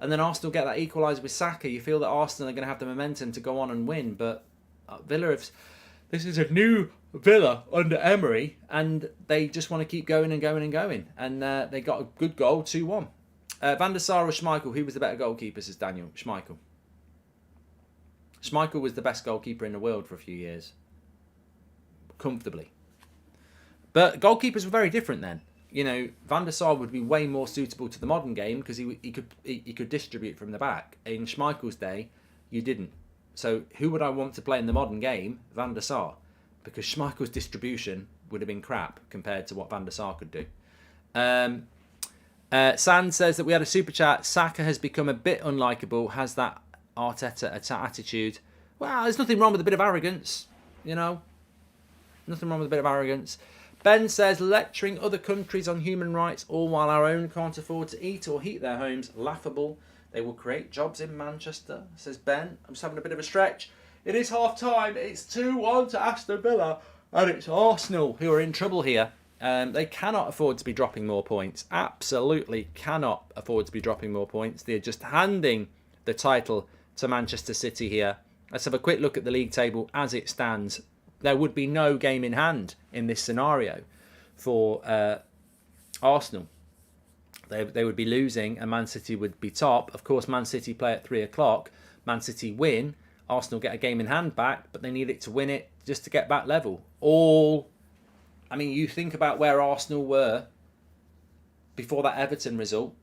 and then Arsenal get that equaliser with Saka, you feel that Arsenal are going to have the momentum to go on and win. But Villa this is a new Villa under Emery, and they just want to keep going and going and going. And they got a good goal, 2-1. Van der Sar or Schmeichel, who was the better goalkeeper, says Daniel? Schmeichel. Schmeichel was the best goalkeeper in the world for a few years. Comfortably. But goalkeepers were very different then. You know, Van der Sar would be way more suitable to the modern game because he could distribute from the back. In Schmeichel's day, you didn't. So who would I want to play in the modern game? Van der Sar. Because Schmeichel's distribution would have been crap compared to what Van der Sar could do. Sand says that we had a super chat. Saka has become a bit unlikable. Has that Arteta attitude? Well, there's nothing wrong with a bit of arrogance. You know, nothing wrong with a bit of arrogance. Ben says, lecturing other countries on human rights, all while our own can't afford to eat or heat their homes. Laughable. They will create jobs in Manchester, says Ben. I'm just having a bit of a stretch. It is half time. It's 2-1 to Aston Villa. And it's Arsenal who are in trouble here. They cannot afford to be dropping more points. Absolutely cannot afford to be dropping more points. They're just handing the title to Manchester City here. Let's have a quick look at the league table as it stands. There would be no game in hand in this scenario for Arsenal. They would be losing and Man City would be top. Of course, Man City play at 3 o'clock. Man City win. Arsenal get a game in hand back, but they need it to win it just to get back level. I mean, you think about where Arsenal were before that Everton result.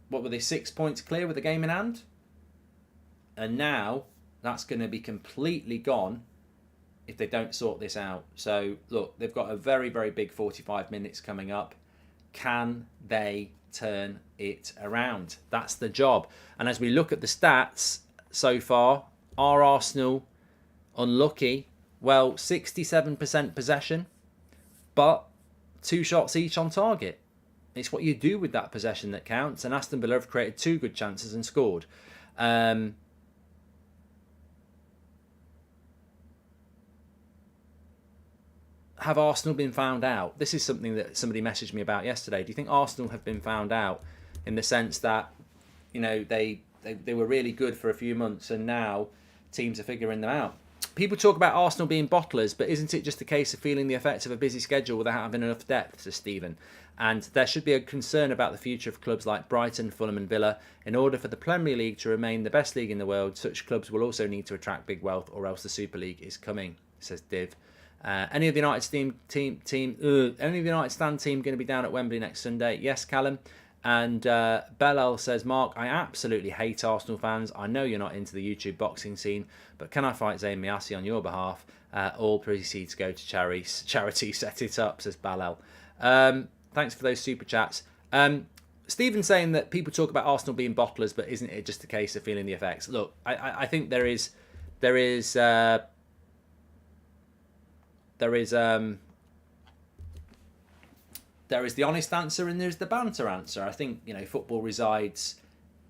What were they, 6 points clear with a game in hand? And now that's going to be completely gone if they don't sort this out. So, look, they've got a very, very big 45 minutes coming up. Can they turn it around? That's the job. And as we look at the stats so far, are Arsenal unlucky? Well, 67% possession, but 2 shots each on target. It's what you do with that possession that counts. And Aston Villa have created 2 good chances and scored. Have Arsenal been found out? This is something that somebody messaged me about yesterday. Do you think Arsenal have been found out in the sense that, you know, they were really good for a few months and now teams are figuring them out? People talk about Arsenal being bottlers, but isn't it just a case of feeling the effects of a busy schedule without having enough depth, says Stephen? And there should be a concern about the future of clubs like Brighton, Fulham and Villa. In order for the Premier League to remain the best league in the world, such clubs will also need to attract big wealth or else the Super League is coming, says Div. Any of the United Stand team going to be down at Wembley next Sunday? Yes, Callum. And Bellel says, Mark, I absolutely hate Arsenal fans. I know you're not into the YouTube boxing scene, but can I fight Zayn Miasi on your behalf? All proceeds go to charity. Set it up, says Bellel. Thanks for those super chats. Stephen's saying that people talk about Arsenal being bottlers, but isn't it just a case of feeling the effects? Look, I think there is the honest answer and there's the banter answer. I think, you know, football resides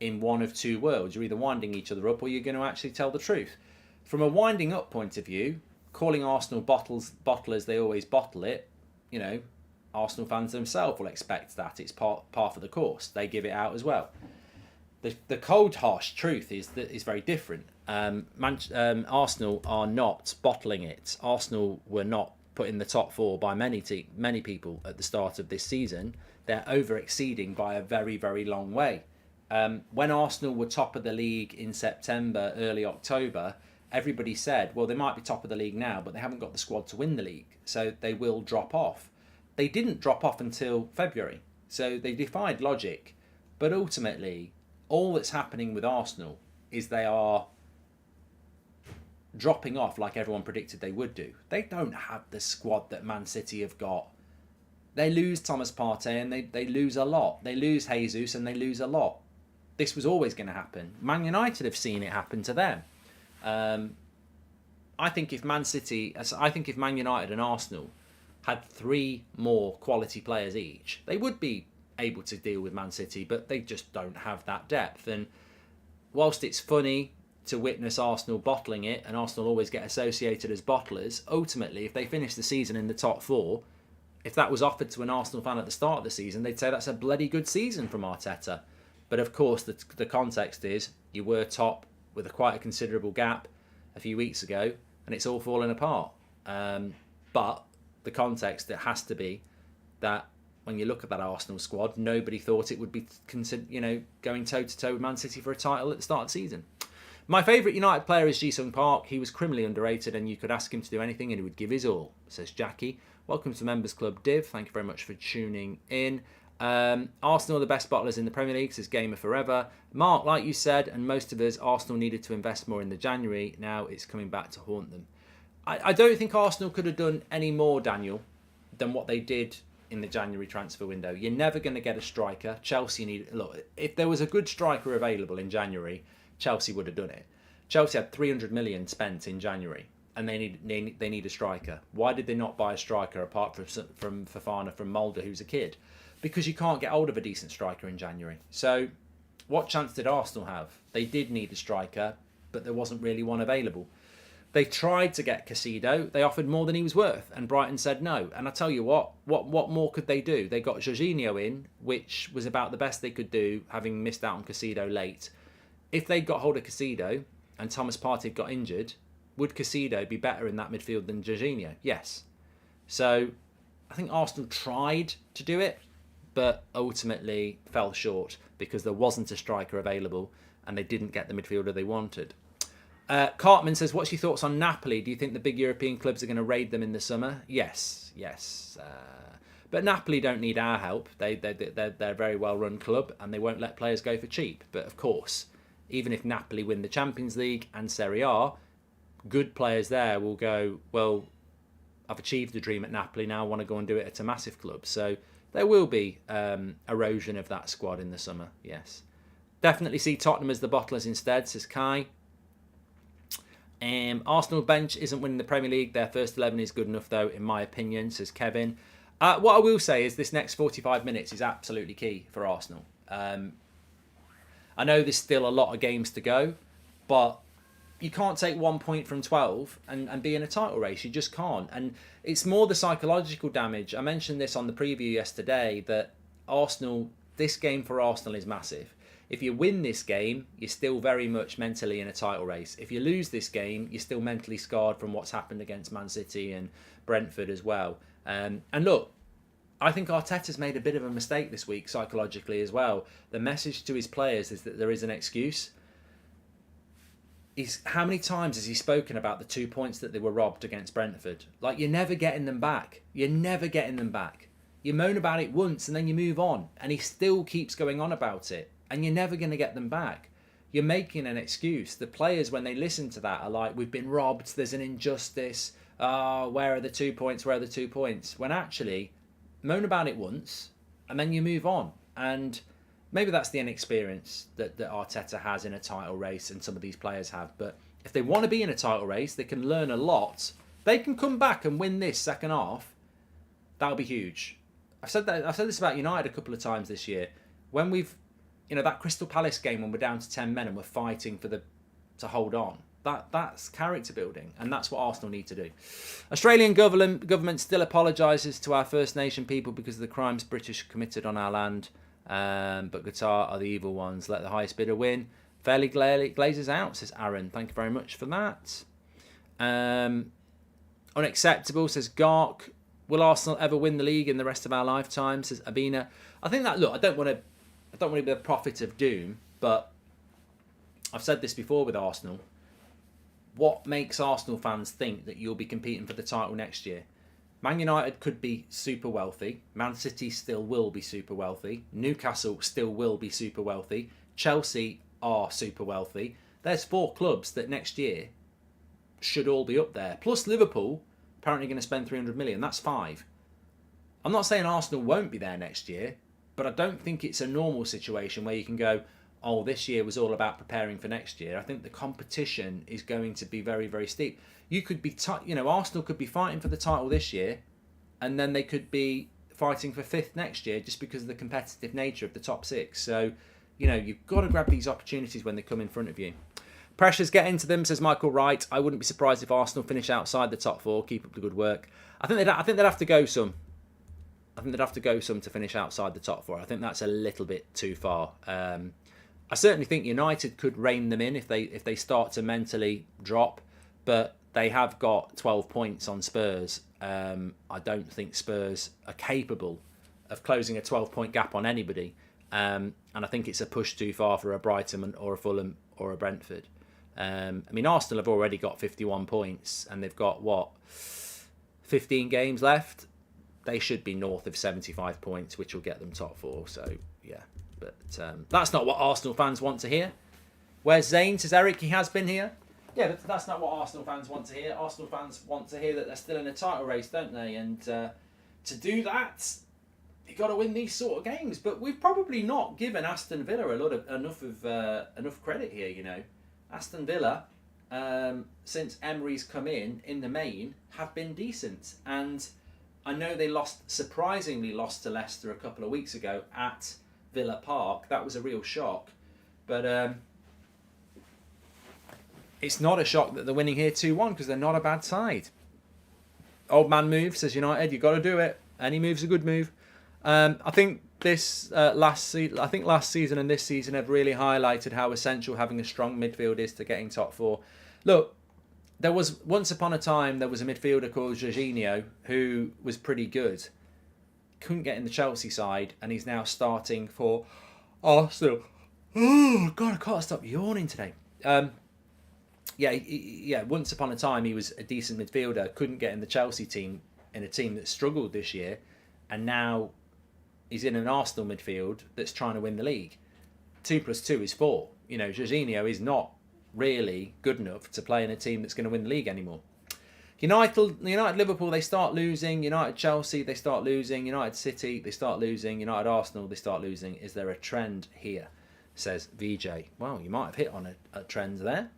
in one of two worlds. You're either winding each other up or you're going to actually tell the truth. From a winding up point of view, calling Arsenal bottlers, they always bottle it. You know, Arsenal fans themselves will expect that. It's part of the course. They give it out as well. The cold, harsh truth is very different. Arsenal are not bottling it. Arsenal were not put in the top 4 by many people at the start of this season. They're over-exceeding by a very, very long way. When Arsenal were top of the league in September, early October, everybody said, well, they might be top of the league now, but they haven't got the squad to win the league, so they will drop off. They didn't drop off until February, so they defied logic. But ultimately, all that's happening with Arsenal is they are dropping off like everyone predicted they would do. They don't have the squad that Man City have got. They lose Thomas Partey and they lose a lot. They lose Jesus and they lose a lot. This was always going to happen. Man United have seen it happen to them. I think if Man United and Arsenal had 3 more quality players each, they would be able to deal with Man City, but they just don't have that depth. And whilst it's funny to witness Arsenal bottling it, and Arsenal always get associated as bottlers, ultimately, if they finish the season in the top 4, if that was offered to an Arsenal fan at the start of the season, they'd say that's a bloody good season from Arteta. But of course, the context is you were top with quite a considerable gap a few weeks ago, and it's all fallen apart. But the context, it has to be that when you look at that Arsenal squad, nobody thought it would be going toe-to-toe with Man City for a title at the start of the season. My favourite United player is Ji-sung Park. He was criminally underrated and you could ask him to do anything and he would give his all, says Jackie. Welcome to the Members Club, Div. Thank you very much for tuning in. Arsenal are the best bottlers in the Premier League, says Gamer Forever. Mark, like you said, and most of us, Arsenal needed to invest more in the January. Now it's coming back to haunt them. I don't think Arsenal could have done any more, Daniel, than what they did in the January transfer window. You're never going to get a striker. Chelsea need... Look, if there was a good striker available in January, Chelsea would have done it. Chelsea had 300 million spent in January and they need a striker. Why did they not buy a striker apart from Fofana from Mulder, who's a kid? Because you can't get hold of a decent striker in January. So what chance did Arsenal have? They did need a striker, but there wasn't really one available. They tried to get Caicedo. They offered more than he was worth, and Brighton said no. And I tell you what more could they do? They got Jorginho in, which was about the best they could do, having missed out on Caicedo late. If they got hold of Caicedo and Thomas Partey got injured, would Caicedo be better in that midfield than Jorginho? Yes. So I think Arsenal tried to do it, but ultimately fell short because there wasn't a striker available and they didn't get the midfielder they wanted. Cartman says, what's your thoughts on Napoli? Do you think the big European clubs are going to raid them in the summer? Yes. But Napoli don't need our help. They're a very well-run club and they won't let players go for cheap. But of course, even if Napoli win the Champions League and Serie A, good players there will go, well, I've achieved the dream at Napoli, now I want to go and do it at a massive club. So there will be erosion of that squad in the summer, yes. Definitely see Tottenham as the bottlers instead, says Kai. Arsenal bench isn't winning the Premier League. Their first 11 is good enough, though, in my opinion, says Kevin. What I will say is this next 45 minutes is absolutely key for Arsenal. I know there's still a lot of games to go, but you can't take 1 point from 12 and be in a title race. You just can't. And it's more the psychological damage. I mentioned this on the preview yesterday, that Arsenal, this game for Arsenal is massive. If you win this game, you're still very much mentally in a title race. If you lose this game, you're still mentally scarred from what's happened against Man City and Brentford as well. And look, I think Arteta's made a bit of a mistake this week psychologically as well. The message to his players is that there is an excuse. How many times has he spoken about the 2 points that they were robbed against Brentford? Like, you're never getting them back. You're never getting them back. You moan about it once and then you move on. And he still keeps going on about it. And you're never going to get them back. You're making an excuse. The players, when they listen to that, are like, we've been robbed, there's an injustice. Where are the 2 points? Where are the 2 points? When actually, moan about it once and then you move on. And maybe that's the inexperience that Arteta has in a title race and some of these players have. But if they want to be in a title race, they can learn a lot. They can come back and win this second half. That'll be huge. I've said this about United a couple of times this year. When we've, that Crystal Palace game when we're down to 10 men and we're fighting to hold on. That's character building, and that's what Arsenal need to do. Australian government still apologises to our First Nation people because of the crimes British committed on our land. But Qatar are the evil ones. Let the highest bidder win. Fairly glazes out, says Aaron. Thank you very much for that. Unacceptable, says Gark. Will Arsenal ever win the league in the rest of our lifetime, says Abina. I think that, look, I don't want to be the prophet of doom, but I've said this before with Arsenal. What makes Arsenal fans think that you'll be competing for the title next year? Man United could be super wealthy. Man City still will be super wealthy. Newcastle still will be super wealthy. Chelsea are super wealthy. There's 4 clubs that next year should all be up there. Plus Liverpool, apparently going to spend 300 million. That's 5. I'm not saying Arsenal won't be there next year, but I don't think it's a normal situation where you can go, oh, this year was all about preparing for next year. I think the competition is going to be very, very steep. You could be, Arsenal could be fighting for the title this year, and then they could be fighting for 5th next year just because of the competitive nature of the top 6. So, you've got to grab these opportunities when they come in front of you. Pressures get into them, says Michael Wright. I wouldn't be surprised if Arsenal finish outside the top 4. Keep up the good work. I think they'd have to go some. To finish outside the top 4. I think that's a little bit too far. I certainly think United could rein them in if they start to mentally drop, but they have got 12 points on Spurs. I don't think Spurs are capable of closing a 12-point gap on anybody, and I think it's a push too far for a Brighton or a Fulham or a Brentford. I mean, Arsenal have already got 51 points and they've got, 15 games left. They should be north of 75 points, which will get them top 4. So, yeah. But that's not what Arsenal fans want to hear. Where's Zane? Says Eric, he has been here. Yeah, but that's not what Arsenal fans want to hear. Arsenal fans want to hear that they're still in a title race, don't they? And to do that, you've got to win these sort of games. But we've probably not given Aston Villa enough credit here, you know. Aston Villa, since Emery's come in the main, have been decent. And I know they surprisingly lost to Leicester a couple of weeks ago at Villa Park. That was a real shock. But it's not a shock that they're winning here 2-1 because they're not a bad side. Old man move, says United. You've got to do it. Any move's a good move. I think last season and this season have really highlighted how essential having a strong midfield is to getting top 4. Look, once upon a time there was a midfielder called Jorginho who was pretty good. Couldn't get in the Chelsea side, and he's now starting for Arsenal. Oh God, I can't stop yawning today. Once upon a time he was a decent midfielder, couldn't get in the Chelsea team, in a team that struggled this year, and now he's in an Arsenal midfield that's trying to win the league. 2 + 2 is 4. You know, Jorginho is not really good enough to play in a team that's going to win the league anymore. United, Liverpool, they start losing. United, Chelsea, they start losing. United, City, they start losing. United, Arsenal, they start losing. Is there a trend here? Says VJ. Well, you might have hit on a trend there.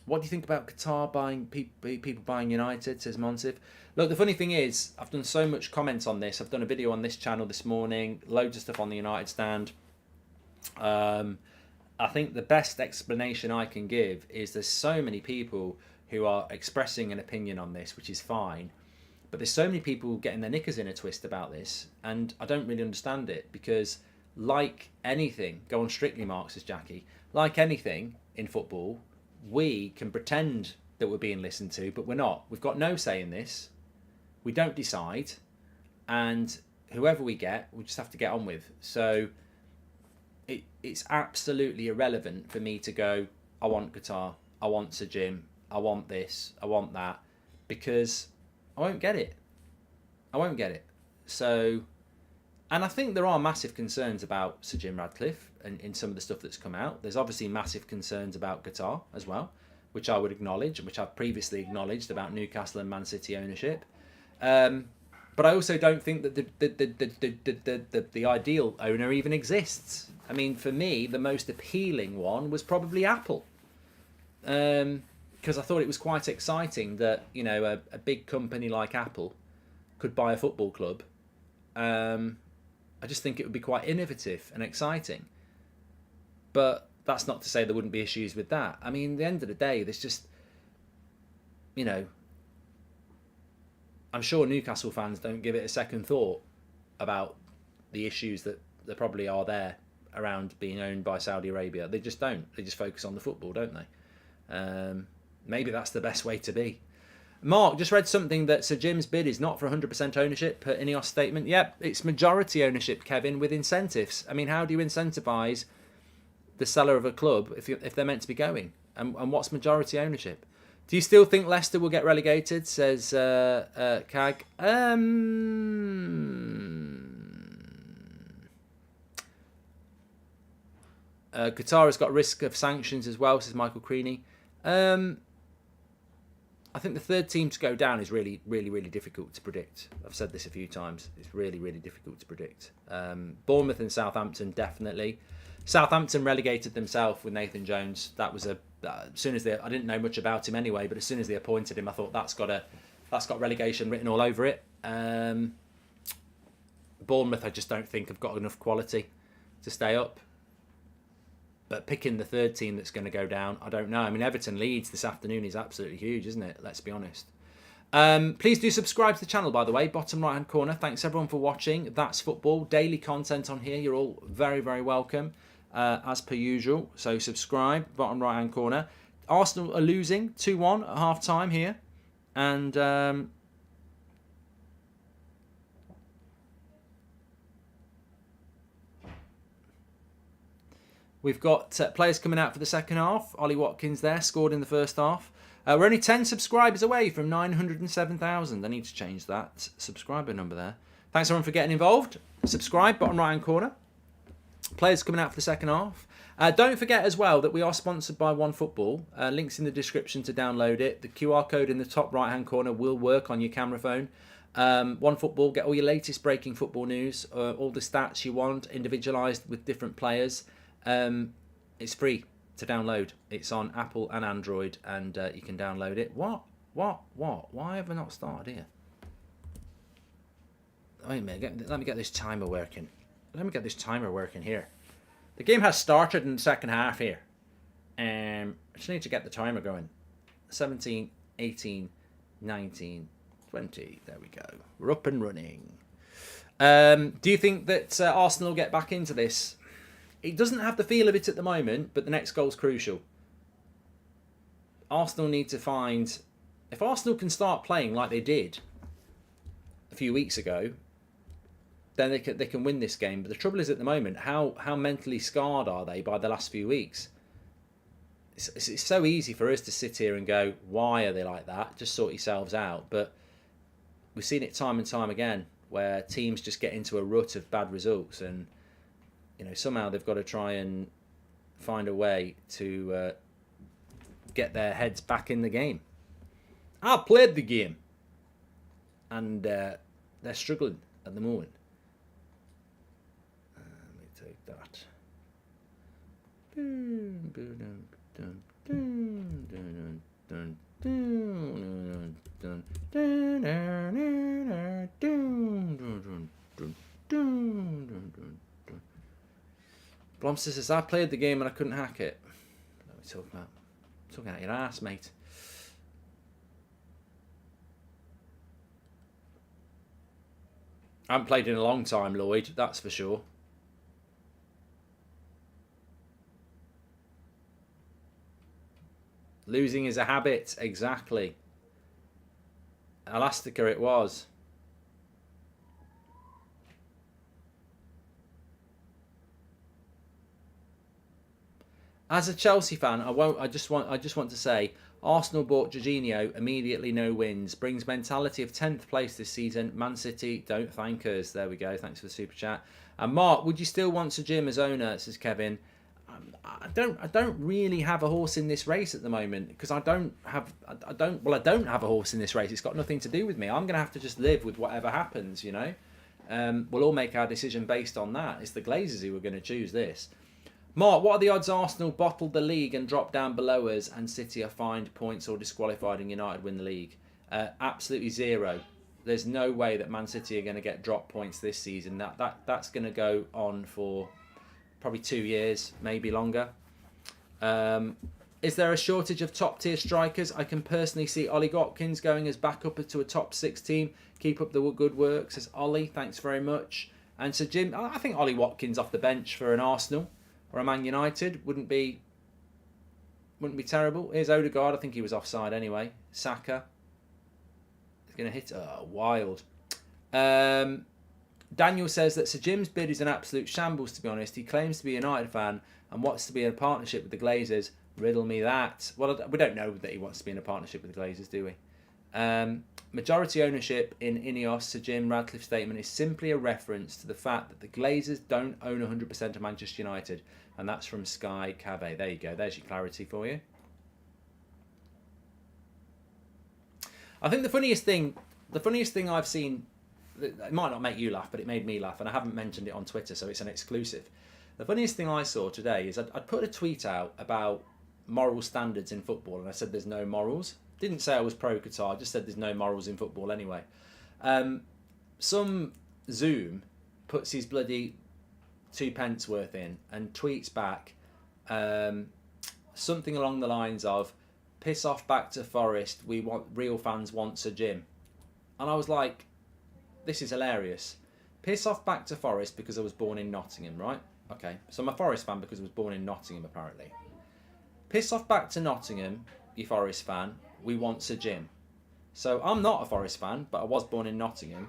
What do you think about Qatar buying people buying United? Says Monsif. Look, the funny thing is, I've done so much comments on this. I've done a video on this channel this morning. Loads of stuff on the United stand. I think the best explanation I can give is there's so many people who are expressing an opinion on this, which is fine. But there's so many people getting their knickers in a twist about this, and I don't really understand it because, like anything, go on Strictly, Mark, says Jackie, like anything in football, we can pretend that we're being listened to, but we're not. We've got no say in this. We don't decide, and whoever we get, we just have to get on with. So it's absolutely irrelevant for me to go, I want Qatar, I want Sir Jim, I want this, I want that, because I won't get it. I won't get it. So, and I think there are massive concerns about Sir Jim Radcliffe and in some of the stuff that's come out. There's obviously massive concerns about Qatar as well, which I would acknowledge, and which I've previously acknowledged about Newcastle and Man City ownership. But I also don't think that the ideal owner even exists. I mean, for me, the most appealing one was probably Apple. Because I thought it was quite exciting that, you know, a big company like Apple could buy a football club. I just think it would be quite innovative and exciting. But that's not to say there wouldn't be issues with that. I mean, at the end of the day, there's just, you know, I'm sure Newcastle fans don't give it a second thought about the issues that there probably are there around being owned by Saudi Arabia. They just don't. They just focus on the football, don't they? Maybe that's the best way to be. Mark, just read something that Sir Jim's bid is not for 100% ownership per Ineos statement. Yep, it's majority ownership, Kevin, with incentives. I mean, how do you incentivize the seller of a club if they're meant to be going? And what's majority ownership? Do you still think Leicester will get relegated? Says Cag. Qatar has got risk of sanctions as well, says Michael Creaney. I think the third team to go down is really, really, really difficult to predict. I've said this a few times. It's really, really difficult to predict. Bournemouth and Southampton, definitely. Southampton relegated themselves with Nathan Jones. That was as soon as I didn't know much about him anyway, but as soon as they appointed him, I thought that's got relegation written all over it. Bournemouth, I just don't think have got enough quality to stay up. But picking the third team that's going to go down, I don't know. I mean, Everton Leeds this afternoon is absolutely huge, isn't it? Let's be honest. Please do subscribe to the channel, by the way. Bottom right-hand corner. Thanks, everyone, for watching. That's football. Daily content on here. You're all very, very welcome, as per usual. So subscribe. Bottom right-hand corner. Arsenal are losing 2-1 at half-time here. And We've got players coming out for the second half. Ollie Watkins there, scored in the first half. We're only 10 subscribers away from 907,000. I need to change that subscriber number there. Thanks everyone for getting involved. Subscribe, bottom right hand corner. Players coming out for the second half. Don't forget as well that we are sponsored by OneFootball. Links in the description to download it. The QR code in the top right hand corner will work on your camera phone. OneFootball, get all your latest breaking football news, all the stats you want, individualised with different players. It's free to download. It's on Apple and Android, and you can download it. What? Why have I not started here? Wait a minute, let me get this timer working. Here. The game has started in the second half here. I just need to get the timer going. 17, 18, 19, 20. There we go. We're up and running. Do you think that Arsenal will get back into this? It doesn't have the feel of it at the moment, but the next goal's crucial. Arsenal need to find... If Arsenal can start playing like they did a few weeks ago, then they can win this game. But the trouble is at the moment, how mentally scarred are they by the last few weeks? It's so easy for us to sit here and go, why are they like that? Just sort yourselves out. But we've seen it time and time again where teams just get into a rut of bad results, and somehow they've got to try and find a way to get their heads back in the game. I played the game, and they're struggling at the moment. Let me take that. Blomster says, I played the game and I couldn't hack it. What are we talking about? Talking out your ass, mate. I haven't played in a long time, Lloyd, that's for sure. Losing is a habit, exactly. Elastica it was. As a Chelsea fan, I just want to say, Arsenal bought Jorginho, immediately no wins. Brings mentality of 10th place this season. Man City, don't thank us. There we go. Thanks for the super chat. And Mark, would you still want Sir Jim as owner? Says Kevin. I don't really have a horse in this race at the moment, because I don't have a horse in this race. It's got nothing to do with me. I'm going to have to just live with whatever happens, We'll all make our decision based on that. It's the Glazers who are going to choose this. Mark, what are the odds Arsenal bottle the league and drop down below us, and City are fined points or disqualified and United win the league? Absolutely zero. There's no way that Man City are going to get drop points this season. That's going to go on for probably 2 years, maybe longer. Is there a shortage of top tier strikers? I can personally see Ollie Watkins going as backup to a top 6 team. Keep up the good work, says Ollie. Thanks very much. And so Jim, I think Ollie Watkins off the bench for an Arsenal or a Man United wouldn't be terrible. Here's Odegaard. I think he was offside anyway. Saka. He's going to hit wild. Daniel says that Sir Jim's bid is an absolute shambles, to be honest. He claims to be a United fan and wants to be in a partnership with the Glazers. Riddle me that. Well, we don't know that he wants to be in a partnership with the Glazers, do we? Majority ownership in Ineos, Sir Jim Radcliffe's statement, is simply a reference to the fact that the Glazers don't own 100% of Manchester United. And that's from Sky Cave. There you go. There's your clarity for you. I think the funniest thing I've seen, it might not make you laugh, but it made me laugh, and I haven't mentioned it on Twitter, so it's an exclusive. The funniest thing I saw today is I'd put a tweet out about moral standards in football, and I said there's no morals. Didn't say I was pro Qatar, just said there's no morals in football anyway. Some Zoom puts his bloody 2 pence worth in and tweets back something along the lines of, piss off back to Forest, real fans want Sir Jim. And I was like, this is hilarious. Piss off back to Forest because I was born in Nottingham, right? Okay, so I'm a Forest fan because I was born in Nottingham, apparently. Piss off back to Nottingham, you Forest fan, we want Sir Jim. So I'm not a Forest fan, but I was born in Nottingham.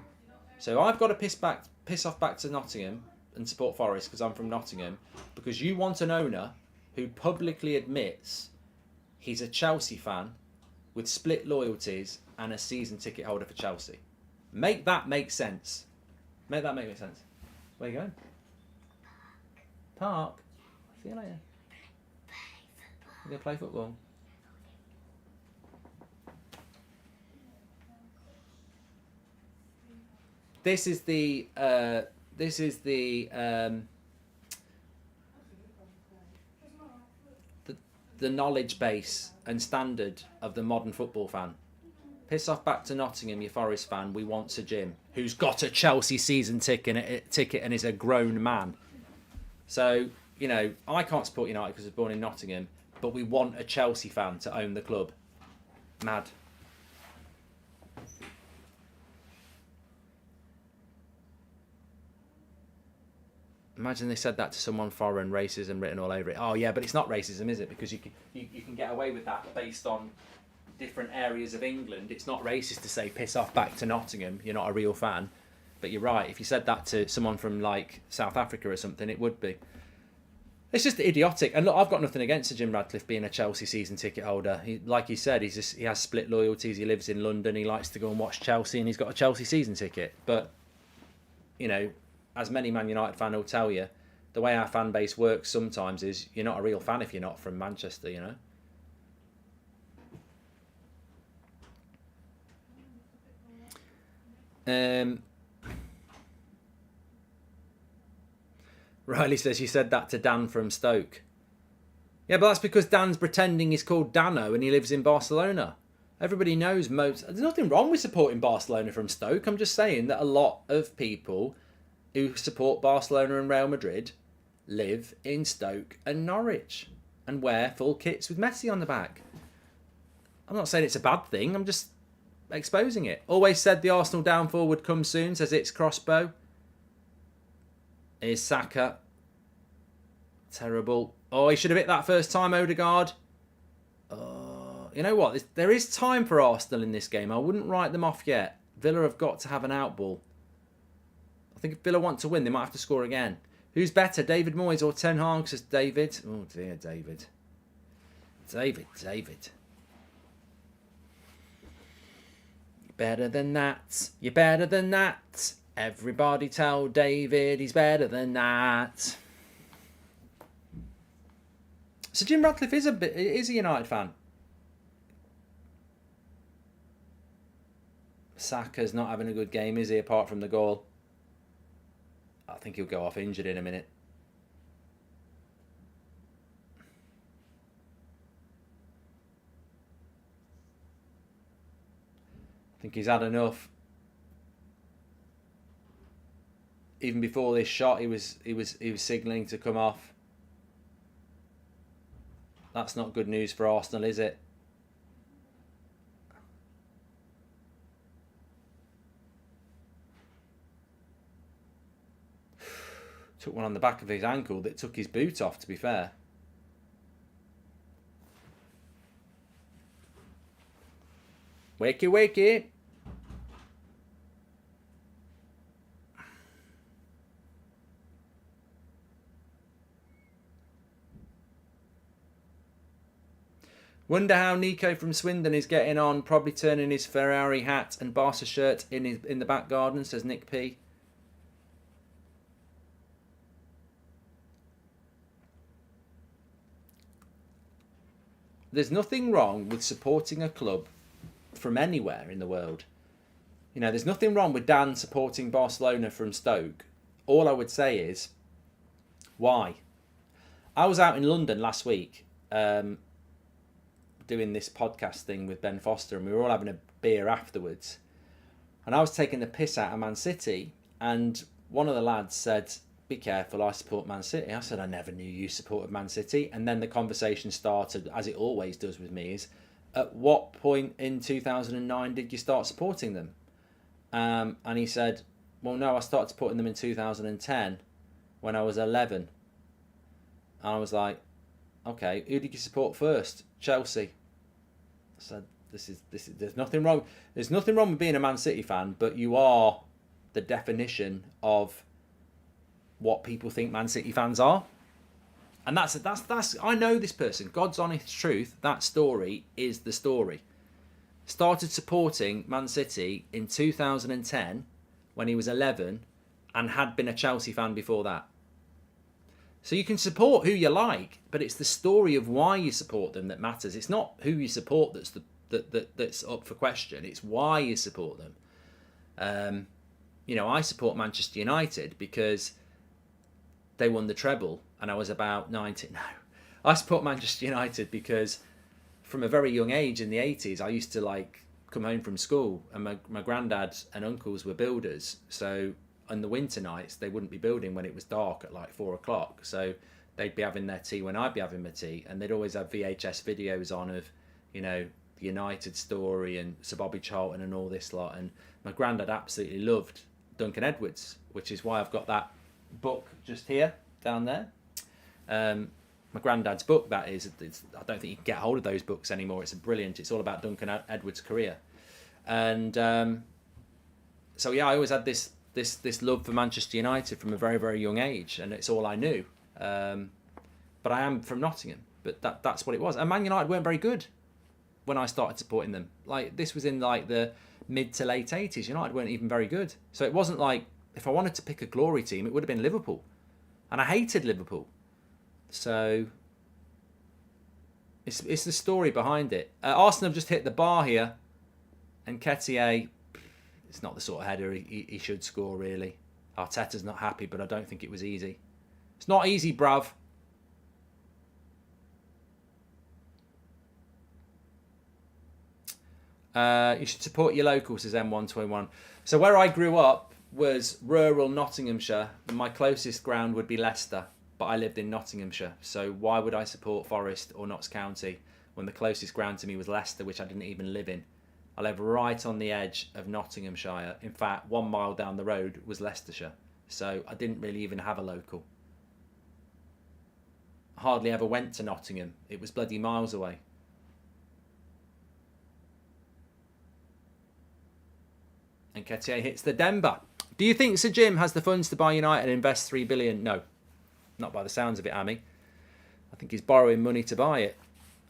So I've got to piss off back to Nottingham, and support Forest because I'm from Nottingham, because you want an owner who publicly admits he's a Chelsea fan with split loyalties and a season ticket holder for Chelsea. Make that make sense. Make that make sense. Where are you going? Park. See you later. We're going to play football. This is the knowledge base and standard of the modern football fan. Piss off back to Nottingham, you Forest fan. We want Sir Jim, who's got a Chelsea season ticket and is a grown man. So, you know, I can't support United because I was born in Nottingham, but we want a Chelsea fan to own the club. Mad. Imagine they said that to someone foreign, racism written all over it. Oh yeah, but it's not racism, is it? Because you can get away with that based on different areas of England. It's not racist to say piss off back to Nottingham, you're not a real fan. But you're right, if you said that to someone from like South Africa or something, it would be. It's just idiotic. And look, I've got nothing against Sir Jim Ratcliffe being a Chelsea season ticket holder. Like he said, he has split loyalties. He lives in London. He likes to go and watch Chelsea, and he's got a Chelsea season ticket. But, you know, as many Man United fans will tell you, the way our fan base works sometimes is you're not a real fan if you're not from Manchester, you know. Riley says you said that to Dan from Stoke. Yeah, but that's because Dan's pretending he's called Dano and he lives in Barcelona. Everybody knows there's nothing wrong with supporting Barcelona from Stoke. I'm just saying that a lot of people who support Barcelona and Real Madrid live in Stoke and Norwich and wear full kits with Messi on the back. I'm not saying it's a bad thing. I'm just exposing it. Always said the Arsenal downfall would come soon, says it's Crossbow. Here's Saka. Terrible. Oh, he should have hit that first time, Odegaard. You know what? There is time for Arsenal in this game. I wouldn't write them off yet. Villa have got to have an outball. I think if Villa want to win, they might have to score again. Who's better, David Moyes or Ten Hag? Says David. Oh dear, David. David. You're better than that. You're better than that. Everybody tell David he's better than that. So Jim Ratcliffe is a United fan. Saka's not having a good game, is he, apart from the goal? I think he'll go off injured in a minute. I think he's had enough. Even before this shot, he was signalling to come off. That's not good news for Arsenal, is it? Took one on the back of his ankle that took his boot off, to be fair. Wakey, wakey. Wonder how Nico from Swindon is getting on, probably turning his Ferrari hat and Barca shirt in the back garden, says Nick P. There's nothing wrong with supporting a club from anywhere in the world. You know, there's nothing wrong with Dan supporting Barcelona from Stoke. All I would say is, why? I was out in London last week doing this podcast thing with Ben Foster, and we were all having a beer afterwards. And I was taking the piss out of Man City, and one of the lads said, "Be careful, I support Man City." I said, "I never knew you supported Man City." And then the conversation started, as it always does with me, is, at what point in 2009 did you start supporting them? And he said, "Well, no, I started supporting them in 2010 when I was 11. And I was like, "Okay, who did you support first?" "Chelsea." I said, "This is. There's nothing wrong. There's nothing wrong with being a Man City fan, but you are the definition of what people think Man City fans are. And that's I know this person. God's honest truth. That story is the story. Started supporting Man City in 2010 when he was 11 and had been a Chelsea fan before that. So you can support who you like, but it's the story of why you support them that matters. It's not who you support that's up for question. It's why you support them. I support Manchester United because they won the treble and I was about 19. No, I support Manchester United because from a very young age in the 80s, I used to come home from school and my granddad and uncles were builders. So on the winter nights, they wouldn't be building when it was dark at 4 o'clock. So they'd be having their tea when I'd be having my tea. And they'd always have VHS videos on of, the United story and Sir Bobby Charlton and all this lot. And my granddad absolutely loved Duncan Edwards, which is why I've got that book just here, down there. My granddad's book, that is. I don't think you can get hold of those books anymore. It's brilliant. It's all about Duncan Edwards' career. And so, yeah, I always had this love for Manchester United from a very, very young age, and it's all I knew. But I am from Nottingham, but that's what it was. And Man United weren't very good when I started supporting them. This was in the mid to late 80s. United weren't even very good. So it wasn't if I wanted to pick a glory team, it would have been Liverpool. And I hated Liverpool. So it's the story behind it. Arsenal have just hit the bar here, and Nketiah, it's not the sort of header he should score, really. Arteta's not happy, but I don't think it was easy. It's not easy, bruv. You should support your local, says M121. So where I grew up was rural Nottinghamshire. My closest ground would be Leicester, but I lived in Nottinghamshire. So why would I support Forest or Notts County when the closest ground to me was Leicester, which I didn't even live in? I live right on the edge of Nottinghamshire. In fact, 1 mile down the road was Leicestershire. So I didn't really even have a local. I hardly ever went to Nottingham. It was bloody miles away. And Nketiah hits the Denver. Do you think Sir Jim has the funds to buy United and invest $3 billion? No. Not by the sounds of it, Amy. I think he's borrowing money to buy it.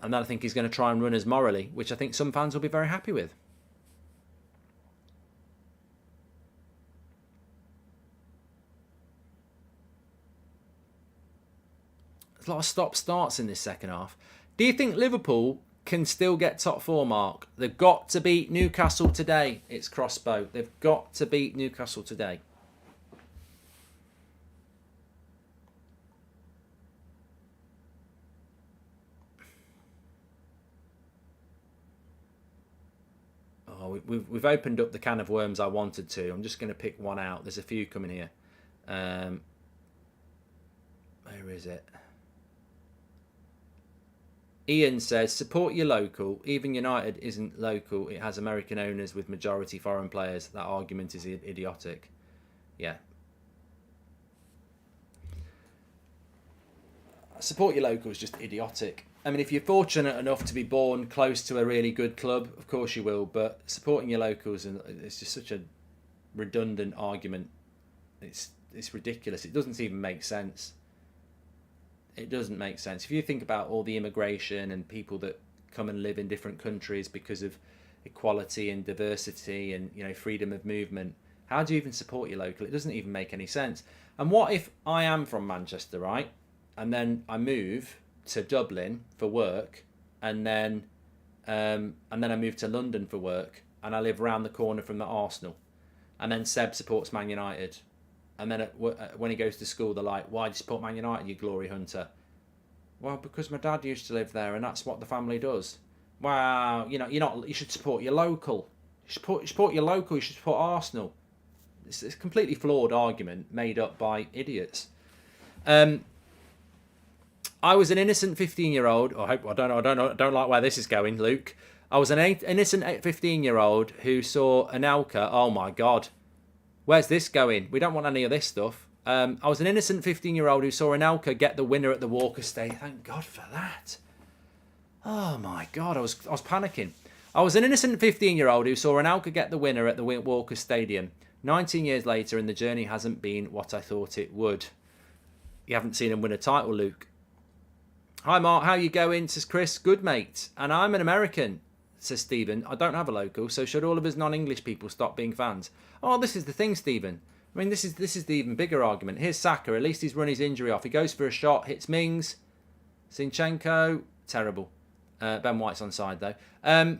And then I think he's going to try and run us morally, which I think some fans will be very happy with. There's a lot of stop-starts in this second half. Do you think Liverpool can still get top four, Mark? They've got to beat Newcastle today. It's Crossbow. They've got to beat Newcastle today. Oh, we've opened up the can of worms I wanted to. I'm just going to pick one out. There's a few coming here. Where is it? Ian says, support your local. Even United isn't local. It has American owners with majority foreign players. That argument is idiotic. Yeah. Support your local is just idiotic. I mean, if you're fortunate enough to be born close to a really good club, of course you will. But supporting your locals, it's just such a redundant argument. It's ridiculous. It doesn't even make sense. It doesn't make sense. If you think about all the immigration and people that come and live in different countries because of equality and diversity and, freedom of movement, how do you even support your local? It doesn't even make any sense. And what if I am from Manchester, right? And then I move to Dublin for work, and then I move to London for work, and I live round the corner from the Arsenal, and then Seb supports Man United. And then when he goes to school, they're like, why do you support Man United, you glory hunter? Well, because my dad used to live there and that's what the family does. Wow, you should support your local. You should support your local, you should support Arsenal. It's a completely flawed argument made up by idiots. I was an innocent 15-year-old. I don't like where this is going, Luke. I was an innocent 15-year-old who saw Anelka. Oh my God. Where's this going? We don't want any of this stuff. I was an innocent 15-year-old who saw Anelka get the winner at the Walker Stadium. Thank God for that. Oh my God, I was panicking. I was an innocent 15-year-old who saw Anelka get the winner at the Walker Stadium. 19 years later, and the journey hasn't been what I thought it would. You haven't seen him win a title, Luke. Hi, Mark. How you going? Says Chris. Good, mate. And I'm an American, says Stephen. I don't have a local, so should all of us non-English people stop being fans? Oh, this is the thing, Stephen. I mean, this is the even bigger argument. Here's Saka. At least he's run his injury off. He goes for a shot, hits Mings. Zinchenko, terrible. Ben White's onside, though.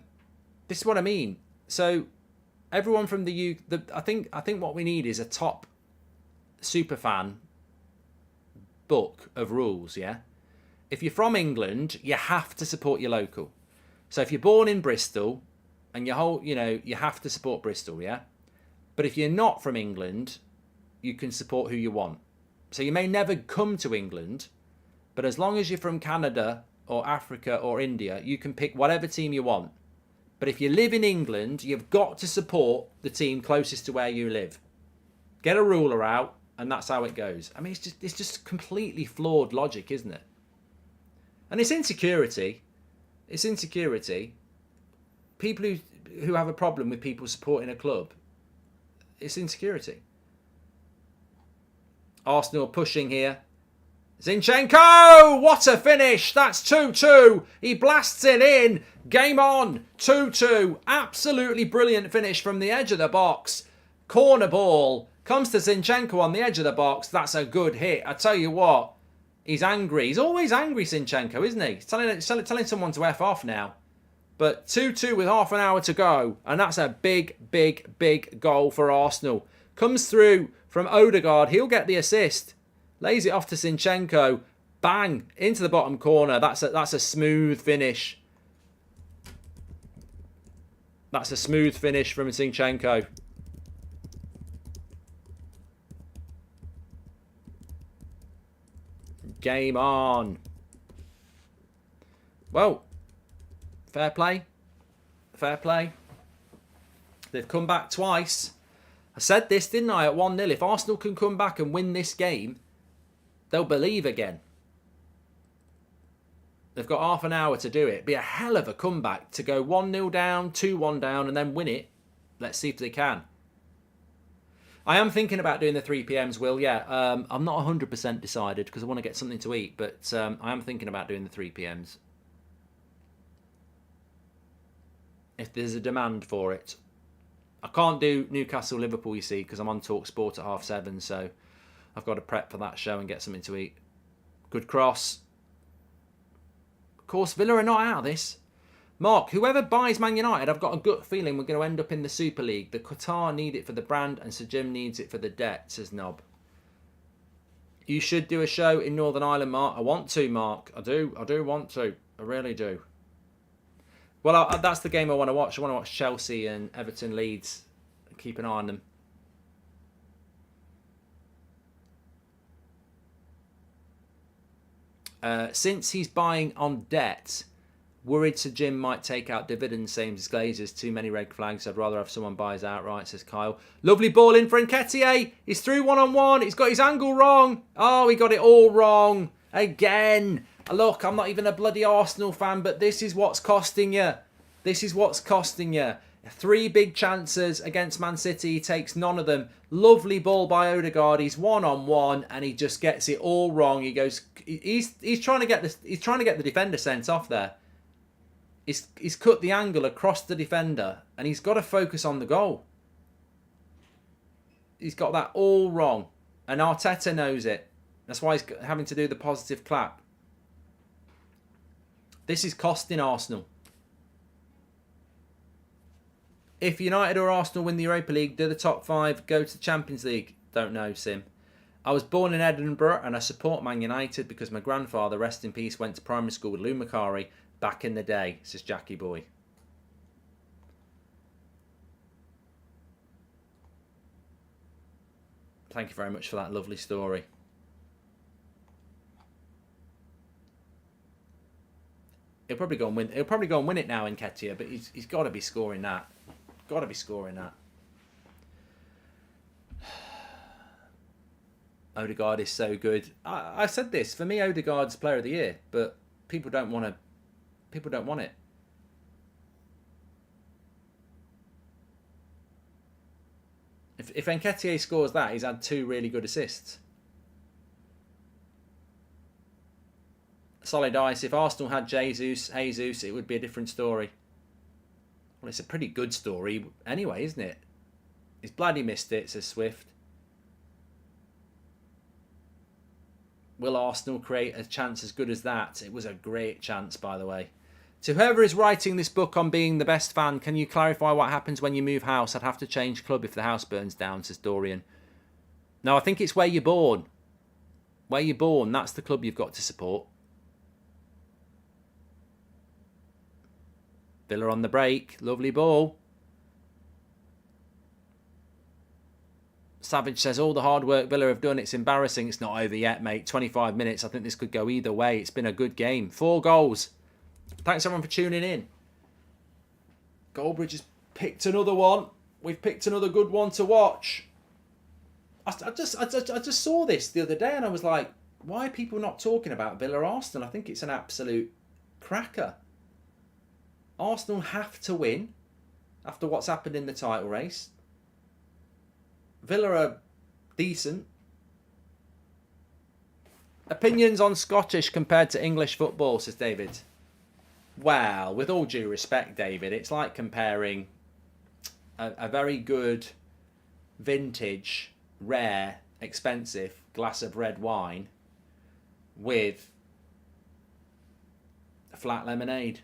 This is what I mean. So everyone from the I think what we need is a top super fan book of rules. Yeah, if you're from England, you have to support your local. So if you're born in Bristol, and you have to support Bristol. Yeah, but if you're not from England, you can support who you want. So you may never come to England, but as long as you're from Canada or Africa or India, you can pick whatever team you want. But if you live in England, you've got to support the team closest to where you live. Get a ruler out, and that's how it goes. I mean, it's just completely flawed logic, isn't it? And it's insecurity. It's insecurity. People who have a problem with people supporting a club, it's insecurity. Arsenal pushing here. Zinchenko! What a finish! That's 2-2. He blasts it in. Game on. 2-2. Absolutely brilliant finish from the edge of the box. Corner ball. Comes to Zinchenko on the edge of the box. That's a good hit. I tell you what. He's angry. He's always angry, Zinchenko, isn't he? He's telling someone to F off now. But 2-2 with half an hour to go. And that's a big, big, big goal for Arsenal. Comes through from Odegaard. He'll get the assist. Lays it off to Zinchenko. Bang. Into the bottom corner. That's a smooth finish. That's a smooth finish from Zinchenko. Game on. Well, fair play. Fair play. They've come back twice. I said this, didn't I, at 1-0. If Arsenal can come back and win this game, they'll believe again. They've got half an hour to do it. It'd be a hell of a comeback to go 1-0 down, 2-1 down, and then win it. Let's see if they can. I am thinking about doing the 3 p.m s, Will. Yeah, I'm not 100% decided because I want to get something to eat, but I am thinking about doing the 3 p.m s. If there's a demand for it. I can't do Newcastle-Liverpool, you see, because I'm on Talk Sport at 7:30, so I've got to prep for that show and get something to eat. Good cross. Of course, Villa are not out of this. Mark, whoever buys Man United, I've got a gut feeling we're going to end up in the Super League. The Qatar need it for the brand and Sir Jim needs it for the debt, says Nob. You should do a show in Northern Ireland, Mark. I want to, Mark. I do want to. I really do. Well, that's the game I want to watch. I want to watch Chelsea and Everton Leeds. Keep an eye on them. Since he's buying on debt, worried Sir Jim might take out dividends, same as Glazers. Too many red flags. I'd rather have someone buy us outright, says Kyle. Lovely ball in for Nketiah. He's through one-on-one. He's got his angle wrong. Oh, he got it all wrong. Again. Look, I'm not even a bloody Arsenal fan, but this is what's costing you. This is what's costing you. 3 big chances against Man City. He takes none of them. Lovely ball by Odegaard. He's one-on-one and he just gets it all wrong. He goes. He's trying to get this. He's trying to get the defender sent off there. He's cut the angle across the defender and he's got to focus on the goal. He's got that all wrong, and Arteta knows it. That's why he's having to do the positive clap. This is costing Arsenal. If United or Arsenal win the Europa League, do the top 5, go to the Champions League? Don't know, Sim. I was born in Edinburgh and I support Man United because my grandfather, rest in peace, went to primary school with Lou Macari back in the day, says Jackie Boy. Thank you very much for that lovely story. He'll probably go and win. He'll probably go and win it now, Nketiah, but he's got to be scoring that. Got to be scoring that. Odegaard is so good. I said this, for me, Odegaard's player of the year, but people don't want to. People don't want it. If Nketiah scores that, he's had 2 really good assists. Solid ice. If Arsenal had Jesus, it would be a different story. Well, it's a pretty good story anyway, isn't it? He's bloody missed it, says Swift. Will Arsenal create a chance as good as that? It was a great chance, by the way. To whoever is writing this book on being the best fan, can you clarify what happens when you move house? I'd have to change club if the house burns down, says Dorian. No, I think it's where you're born. Where you're born, that's the club you've got to support. Villa on the break. Lovely ball. Savage says, all the hard work Villa have done, it's embarrassing. It's not over yet, mate. 25 minutes. I think this could go either way. It's been a good game. 4 goals. Thanks, everyone, for tuning in. Goldbridge has picked another one. We've picked another good one to watch. I just saw this the other day and I was like, why are people not talking about Villa Arsenal? I think it's an absolute cracker. Arsenal have to win after what's happened in the title race. Villa are decent. Opinions on Scottish compared to English football, says David. Well, with all due respect, David, it's like comparing a very good, vintage, rare, expensive glass of red wine with a flat lemonade.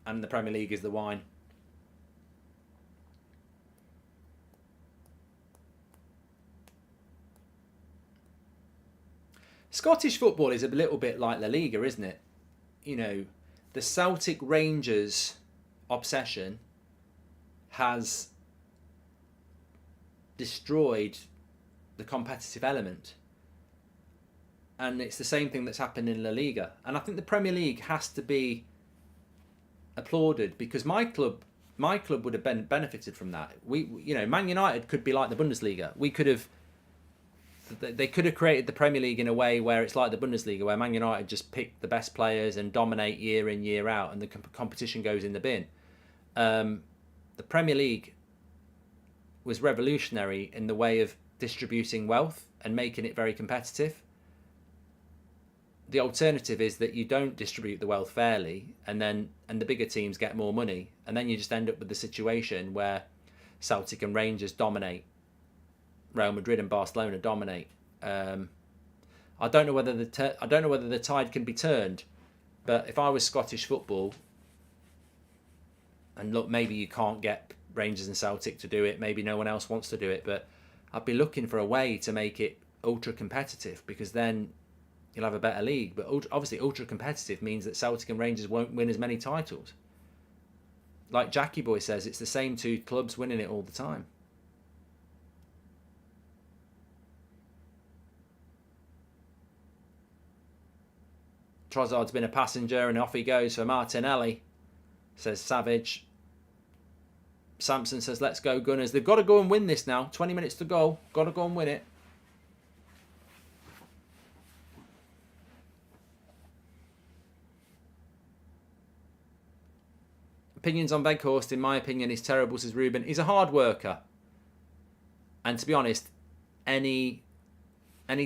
And the Premier League is the wine. Scottish football is a little bit like La Liga, isn't it? You know, the Celtic Rangers obsession has destroyed the competitive element. And it's the same thing that's happened in La Liga. And I think the Premier League has to be applauded because my club would have benefited from that. Man United could be like the Bundesliga. They could have created the Premier League in a way where it's like the Bundesliga, where Man United just pick the best players and dominate year in, year out, and the competition goes in the bin. The Premier League was revolutionary in the way of distributing wealth and making it very competitive. The alternative is that you don't distribute the wealth fairly, and the bigger teams get more money, and then you just end up with the situation where Celtic and Rangers dominate. Real Madrid and Barcelona dominate. I don't know whether the tide can be turned, but if I was Scottish football, and look, maybe you can't get Rangers and Celtic to do it, maybe no one else wants to do it, but I'd be looking for a way to make it ultra competitive, because then you'll have a better league. But obviously ultra competitive means that Celtic and Rangers won't win as many titles. Like Jackie Boy says, it's the same 2 clubs winning it all the time. Trossard's been a passenger and off he goes for Martinelli, says Savage. Samson says, let's go Gunners. They've got to go and win this now. 20 minutes to go. Got to go and win it. Opinions on Weghorst, in my opinion, is terrible, says Ruben. He's a hard worker. And to be honest, any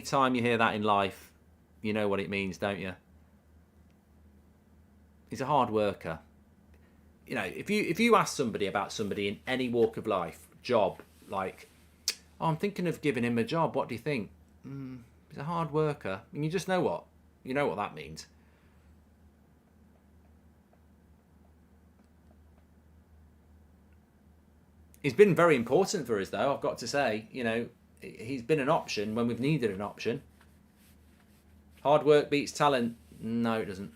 time you hear that in life, you know what it means, don't you? He's a hard worker. You know, if you ask somebody about somebody in any walk of life, job, like, oh, I'm thinking of giving him a job, what do you think? He's a hard worker. And you just know what? You know what that means. He's been very important for us, though, I've got to say. You know, he's been an option when we've needed an option. Hard work beats talent. No, it doesn't.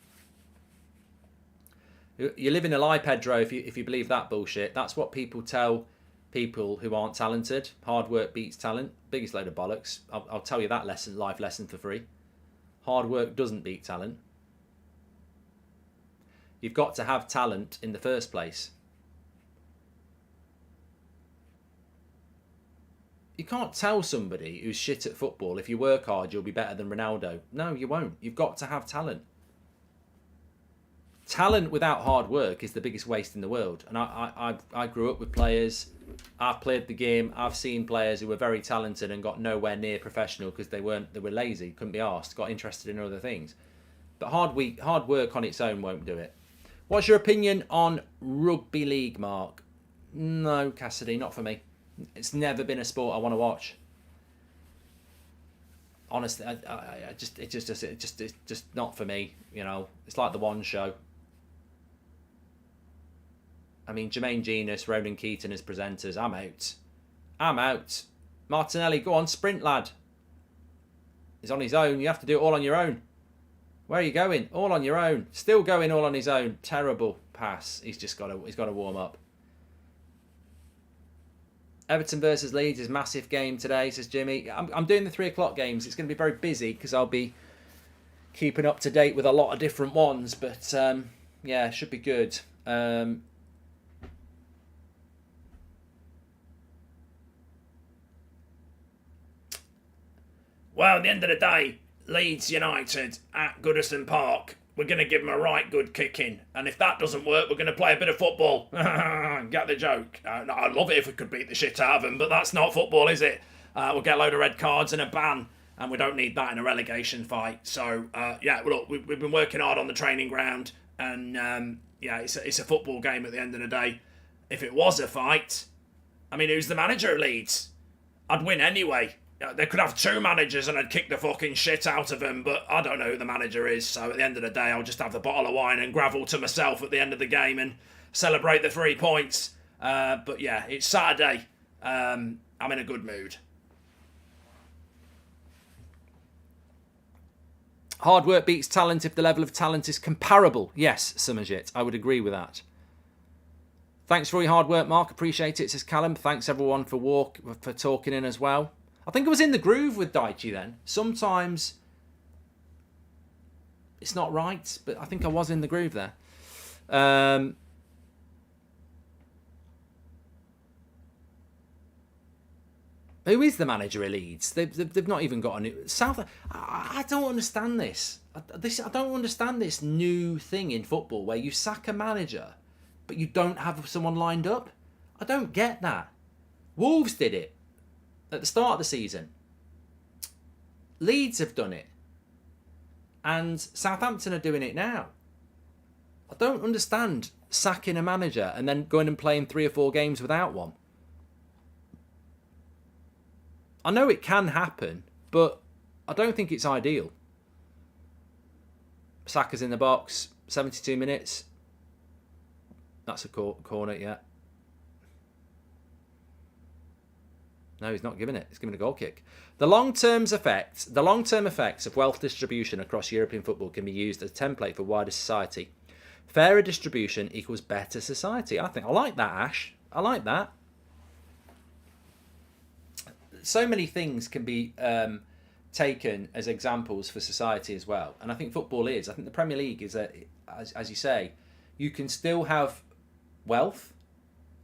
You live in a lie, Pedro, if you believe that bullshit. That's what people tell people who aren't talented. Hard work beats talent. Biggest load of bollocks. I'll tell you that life lesson for free. Hard work doesn't beat talent. You've got to have talent in the first place. You can't tell somebody who's shit at football, if you work hard, you'll be better than Ronaldo. No, you won't. You've got to have talent. Talent without hard work is the biggest waste in the world. And I grew up with players. I've played the game. I've seen players who were very talented and got nowhere near professional because they were lazy, couldn't be asked, got interested in other things. But hard work on its own won't do it. What's your opinion on rugby league, Mark? No, Cassidy, not for me. It's never been a sport I want to watch. Honestly, it's just not for me. You know, it's like the One Show. I mean, Jermaine Genius, Ronan Keaton as presenters. I'm out. Martinelli, go on, sprint, lad. He's on his own. You have to do it all on your own. Where are you going? All on your own. Still going all on his own. Terrible pass. He's got to warm up. Everton versus Leeds is massive game today, says Jimmy. I'm doing the 3 o'clock games. It's going to be very busy because I'll be keeping up to date with a lot of different ones. But yeah, should be good. Well, at the end of the day, Leeds United at Goodison Park, we're going to give them a right good kicking. And if that doesn't work, we're going to play a bit of football. Get the joke? I'd love it if we could beat the shit out of them, but that's not football, is it? We'll get a load of red cards and a ban, and we don't need that in a relegation fight. So, yeah, look, we've been working hard on the training ground, and yeah, it's a football game at the end of the day. If it was a fight, I mean, who's the manager of Leeds? I'd win anyway. They could have 2 managers and I'd kick the fucking shit out of them, but I don't know who the manager is, so at the end of the day I'll just have the bottle of wine and gravel to myself at the end of the game and celebrate the 3 points. But yeah, it's Saturday. I'm in a good mood. Hard work beats talent if the level of talent is comparable. Yes, Summerjit, I would agree with that. Thanks for all your hard work, Mark. Appreciate it, says Callum. Thanks everyone for talking in as well. I think I was in the groove with Daichi then. Sometimes it's not right, but I think I was in the groove there. Who is the manager of Leeds? They've not even got a new... I don't understand this. I don't understand this new thing in football where you sack a manager, but you don't have someone lined up. I don't get that. Wolves did it at the start of the season. Leeds have done it. And Southampton are doing it now. I don't understand sacking a manager and then going and playing 3 or 4 games without one. I know it can happen, but I don't think it's ideal. Saka's in the box, 72 minutes. That's a corner, yeah. No, he's not giving it. He's giving a goal kick. The long-term effects of wealth distribution across European football can be used as a template for wider society. Fairer distribution equals better society. I like that, Ash. I like that. So many things can be taken as examples for society as well. And I think football is. I think the Premier League is, as you say, you can still have wealth.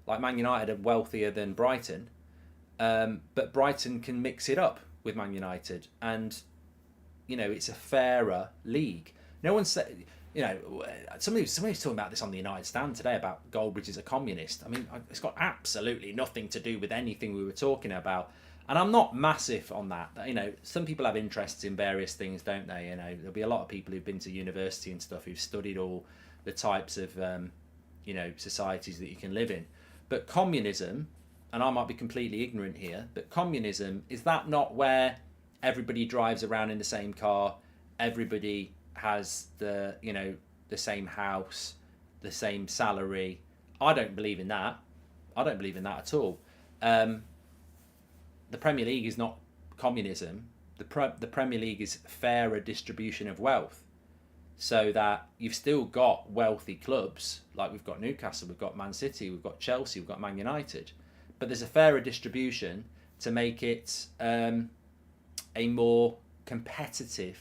Like Man United are wealthier than Brighton. But Brighton can mix it up with Man United, and you know it's a fairer league. No one said, you know, somebody's talking about this on the United Stand today about Goldbridge is a communist. I mean, it's got absolutely nothing to do with anything we were talking about, and I'm not massive on that. You know, some people have interests in various things, don't they? You know, there'll be a lot of people who've been to university and stuff who've studied all the types of you know societies that you can live in, but communism. And I might be completely ignorant here, but communism, is that not where everybody drives around in the same car, everybody has the same house, the same salary? I don't believe in that. I don't believe in that at all. The Premier League is not communism. The Premier League is fairer distribution of wealth, so that you've still got wealthy clubs, like we've got Newcastle, we've got Man City, we've got Chelsea, we've got Man United. But there's a fairer distribution to make it a more competitive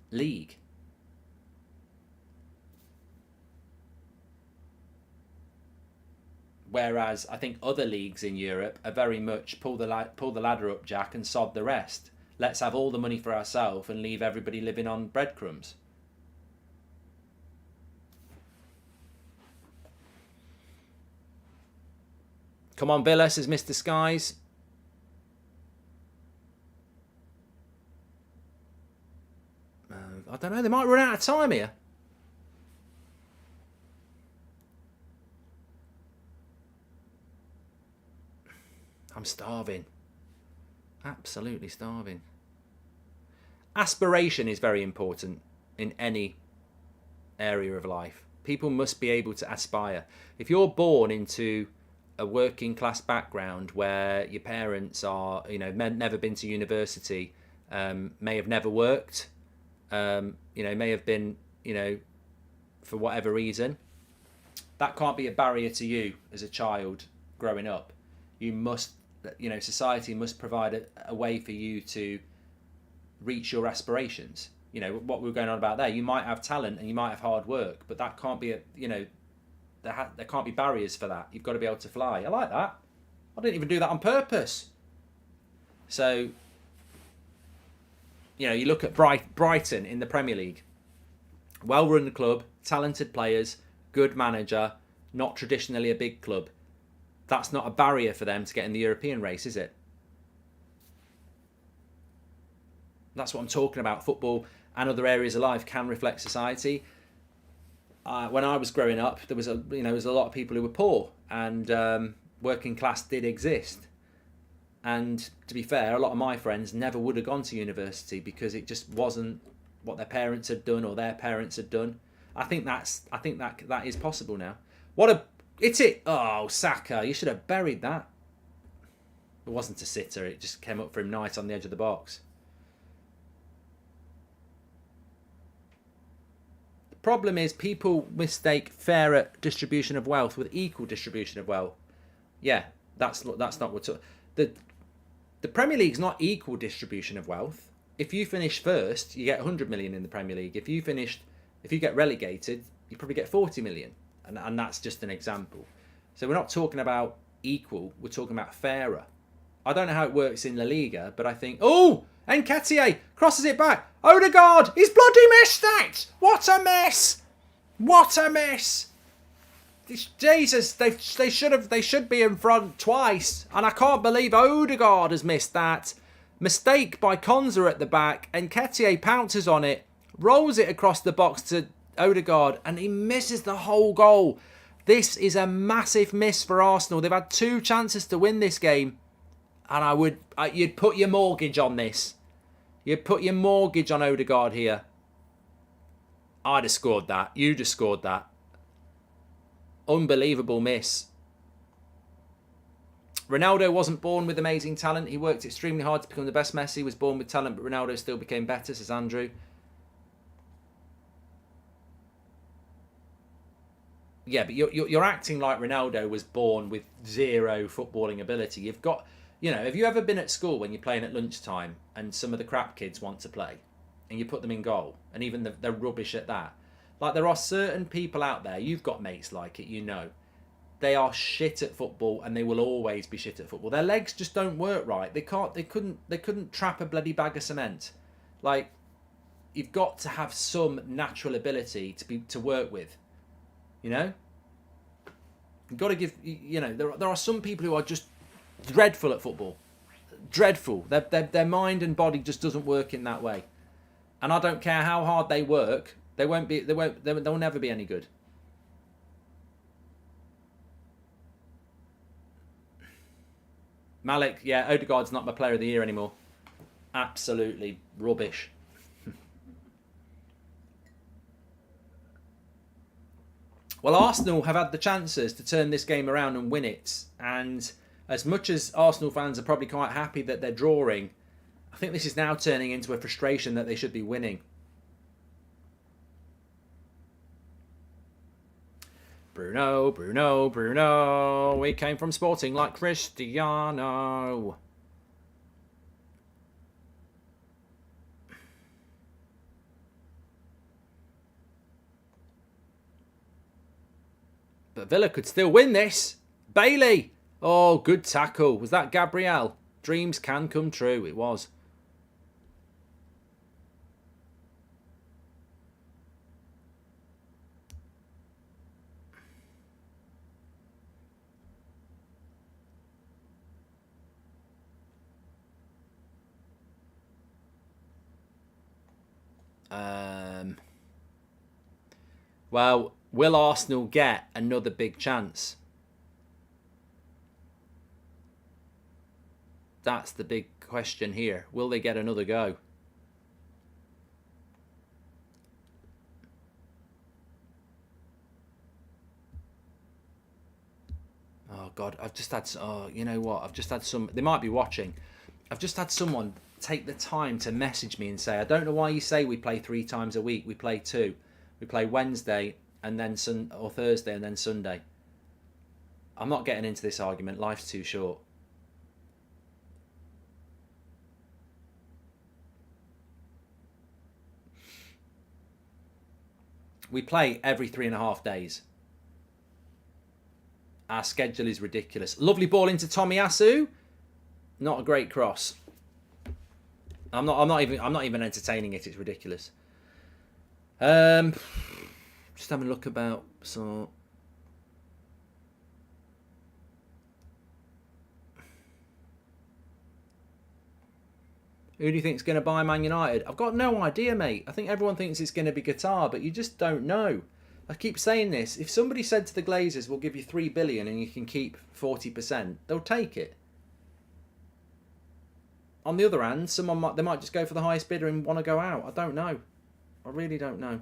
league. Whereas I think other leagues in Europe are very much pull the ladder up, Jack, and sod the rest. Let's have all the money for ourselves and leave everybody living on breadcrumbs. Come on, Villa, says Mr. Skies. I don't know. They might run out of time here. I'm starving. Absolutely starving. Aspiration is very important in any area of life. People must be able to aspire. If you're born into a working class background where your parents are, never been to university, may have never worked, may have been, for whatever reason, that can't be a barrier to you as a child growing up. You must, society must provide a way for you to reach your aspirations. What we were going on about there, you might have talent and you might have hard work, but that can't be there can't be barriers for that. You've got to be able to fly. I like that. I didn't even do that on purpose. So, you look at Brighton in the Premier League. Well-run club, talented players, good manager, not traditionally a big club. That's not a barrier for them to get in the European race, is it? That's what I'm talking about. Football and other areas of life can reflect society. When I was growing up, there was a lot of people who were poor, and working class did exist. And to be fair, a lot of my friends never would have gone to university because it just wasn't what their parents had done or their parents had done. I think that is possible now. Oh, Saka, you should have buried that. It wasn't a sitter, it just came up for him nice on the edge of the box. The problem is people mistake fairer distribution of wealth with equal distribution of wealth. Yeah, that's not what the Premier League's not equal distribution of wealth. If you finish first, you get 100 million in the Premier League. If you get relegated, you probably get 40 million. And that's just an example. So we're not talking about equal, we're talking about fairer. I don't know how it works in La Liga, but I think... Oh! Nketiah crosses it back. Odegaard! He's bloody missed that! What a mess! What a mess! Jesus, they should be in front twice. And I can't believe Odegaard has missed that. Mistake by Konza at the back. Nketiah pounces on it, rolls it across the box to Odegaard, and he misses the whole goal. This is a massive miss for Arsenal. They've had 2 chances to win this game, and you'd put your mortgage on this. You'd put your mortgage on Odegaard here. I'd have scored that. You'd have scored that. Unbelievable miss. Ronaldo wasn't born with amazing talent. He worked extremely hard to become the best. Messi was born with talent, but Ronaldo still became better, says Andrew. Yeah, but you're acting like Ronaldo was born with zero footballing ability. You've got, have you ever been at school when you're playing at lunchtime and some of the crap kids want to play and you put them in goal and even they're rubbish at that? Like, there are certain people out there, you've got mates like it, they are shit at football and they will always be shit at football. Their legs just don't work right. They couldn't trap a bloody bag of cement. Like, you've got to have some natural ability to work with. You've got to give, there are some people who are just dreadful at football. Dreadful. Their mind and body just doesn't work in that way. And I don't care how hard they work, they'll never be any good. Malik, yeah, Odegaard's not my player of the year anymore. Absolutely rubbish. Well, Arsenal have had the chances to turn this game around and win it. And as much as Arsenal fans are probably quite happy that they're drawing, I think this is now turning into a frustration that they should be winning. Bruno, Bruno, Bruno. We came from Sporting like Cristiano. But Villa could still win this. Bailey. Oh, good tackle. Was that Gabriel? Dreams can come true. It was. Well, will Arsenal get another big chance? That's the big question here. Will they get another go? Oh, God. I've just had... Oh, you know what? I've just had some... They might be watching. I've just had someone take the time to message me and say, I don't know why you say we play 3 times a week. We play 2. We play Wednesday and then or Thursday and then Sunday. I'm not getting into this argument. Life's too short. We play every 3.5 days. Our schedule is ridiculous. Lovely ball into Tomiyasu. Not a great cross. I'm not even entertaining it. It's ridiculous. Just having a look about. So who do you think is going to buy Man United? I've got no idea, mate. I think everyone thinks it's going to be Qatar, but you just don't know. I keep saying this. If somebody said to the Glazers, we'll give you 3 billion and you can keep 40%, they'll take it. On the other hand, they might just go for the highest bidder and want to go out. I don't know. I really don't know.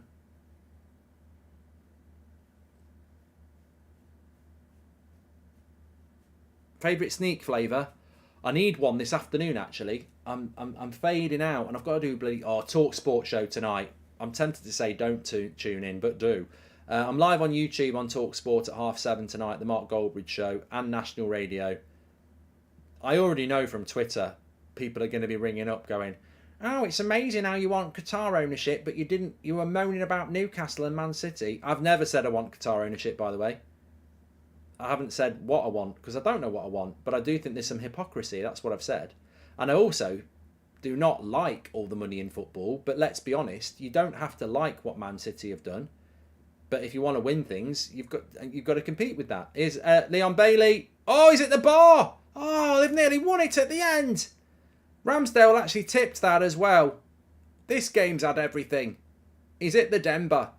Favourite sneak flavour? I need one this afternoon, actually. I'm fading out and I've got to do Talk Sport show tonight. I'm tempted to say don't tune in, but do. I'm live on YouTube on Talk Sport at 7:30 tonight, the Mark Goldbridge show, and National Radio. I already know from Twitter, people are going to be ringing up going, oh, it's amazing how you want Qatar ownership, but you were moaning about Newcastle and Man City. I've never said I want Qatar ownership, by the way. I haven't said what I want, because I don't know what I want, but I do think there's some hypocrisy. That's what I've said. And I also do not like all the money in football, but let's be honest, you don't have to like what Man City have done. But if you want to win things, you've got to compete with that. Here's Leon Bailey. Oh, he's at the bar. Oh, they've nearly won it at the end. Ramsdale actually tipped that as well. This game's had everything. He's at the Denver.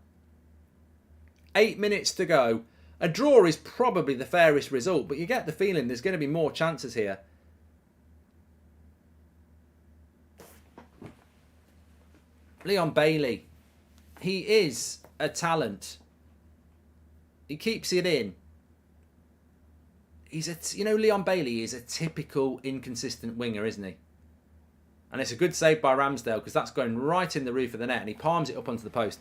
8 minutes to go. A draw is probably the fairest result, but you get the feeling there's going to be more chances here. Leon Bailey. He is a talent. He keeps it in. Leon Bailey is a typical inconsistent winger, isn't he? And it's a good save by Ramsdale because that's going right in the roof of the net and he palms it up onto the post.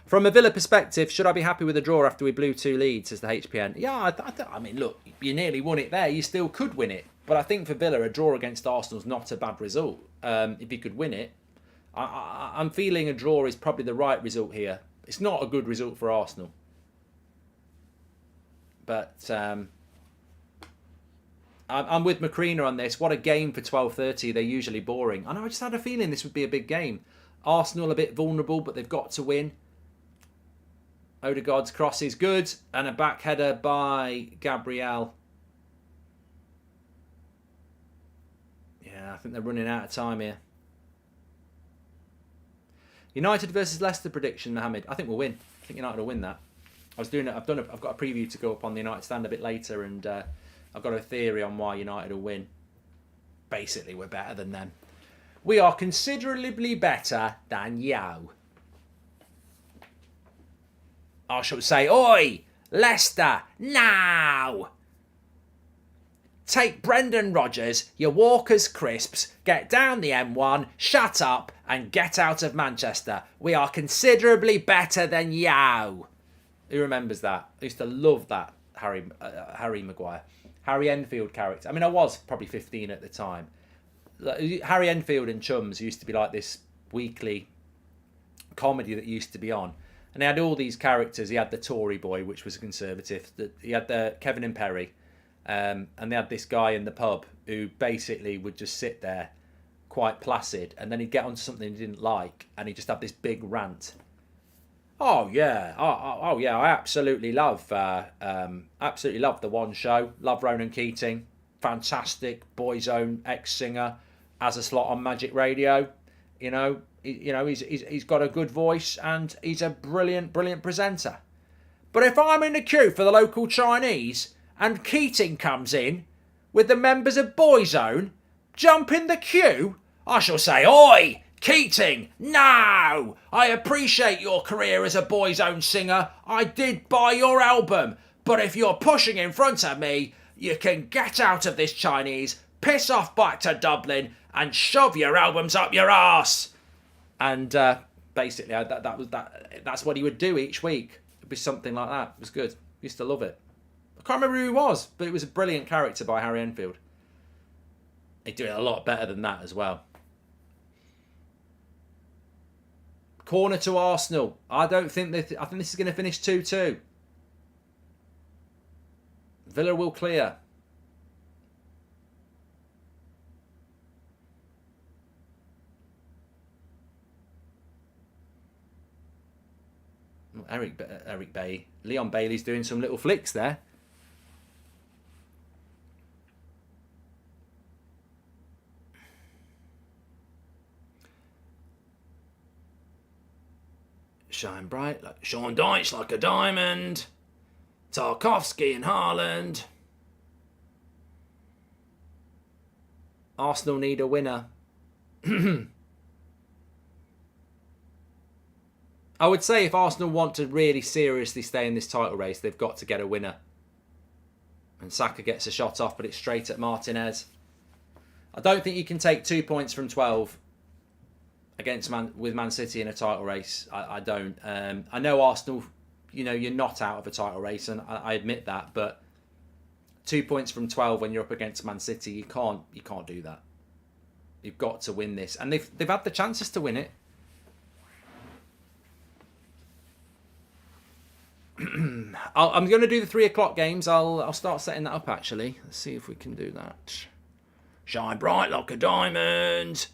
From a Villa perspective, should I be happy with a draw after we blew 2 leads, says the HPN? Yeah, I mean, look, you nearly won it there. You still could win it. But I think for Villa, a draw against Arsenal's not a bad result. If you could win it, I'm feeling a draw is probably the right result here. It's not a good result for Arsenal. But I'm with Macrina on this. What a game for 12:30. They're usually boring. I know, I just had a feeling this would be a big game. Arsenal a bit vulnerable, but they've got to win. Odegaard's cross is good. And a back header by Gabriel. Yeah, I think they're running out of time here. United versus Leicester prediction, Mohammed. I think we'll win. I think United will win that. I've got a preview to go up on the United stand a bit later, and I've got a theory on why United will win. Basically, we're better than them. We are considerably better than you. I shall say, oi, Leicester, now! Take Brendan Rodgers, your Walker's crisps, get down the M1, shut up, and get out of Manchester. We are considerably better than you. Who remembers that? I used to love that Harry Maguire. Harry Enfield character. I mean, I was probably 15 at the time. Harry Enfield and Chums used to be like this weekly comedy that used to be on. And he had all these characters. He had the Tory boy, which was a conservative. He had the Kevin and Perry. And they had this guy in the pub who basically would just sit there quite placid. And then he'd get onto something he didn't like. And he'd just have this big rant. Oh, yeah. Oh yeah. I absolutely love the One Show. Love Ronan Keating. Fantastic. Boyzone ex-singer. Has a slot on Magic Radio. He's got a good voice and he's a brilliant presenter. But if I'm in the queue for the local Chinese and Keating comes in with the members of Boyzone, jump in the queue, I shall say, "Oi, Keating, no! I appreciate your career as a Boyzone singer. I did buy your album. But if you're pushing in front of me, you can get out of this Chinese, piss off back to Dublin and shove your albums up your arse." And basically, that's what he would do each week. It'd be something like that. It was good. Used to love it. I can't remember who he was, but it was a brilliant character by Harry Enfield. He'd do it a lot better than that as well. Corner to Arsenal. I think this is going to finish 2-2. Villa will clear. Eric Bailly. Leon Bailey's doing some little flicks there. Shine bright, like Sean Dyche, like a diamond. Tarkowski and Haaland. Arsenal need a winner. I would say if Arsenal want to really seriously stay in this title race, they've got to get a winner. And Saka gets a shot off, but it's straight at Martinez. I don't think you can take 2 points from 12 with Man City in a title race. I don't. I know Arsenal, you're not out of a title race, and I admit that, but 2 points from 12 when you're up against Man City, you can't do that. You've got to win this, and they've had the chances to win it. I'm going to do the 3 o'clock games. I'll start setting that up actually. Let's see if we can do that. Shine bright like a diamond.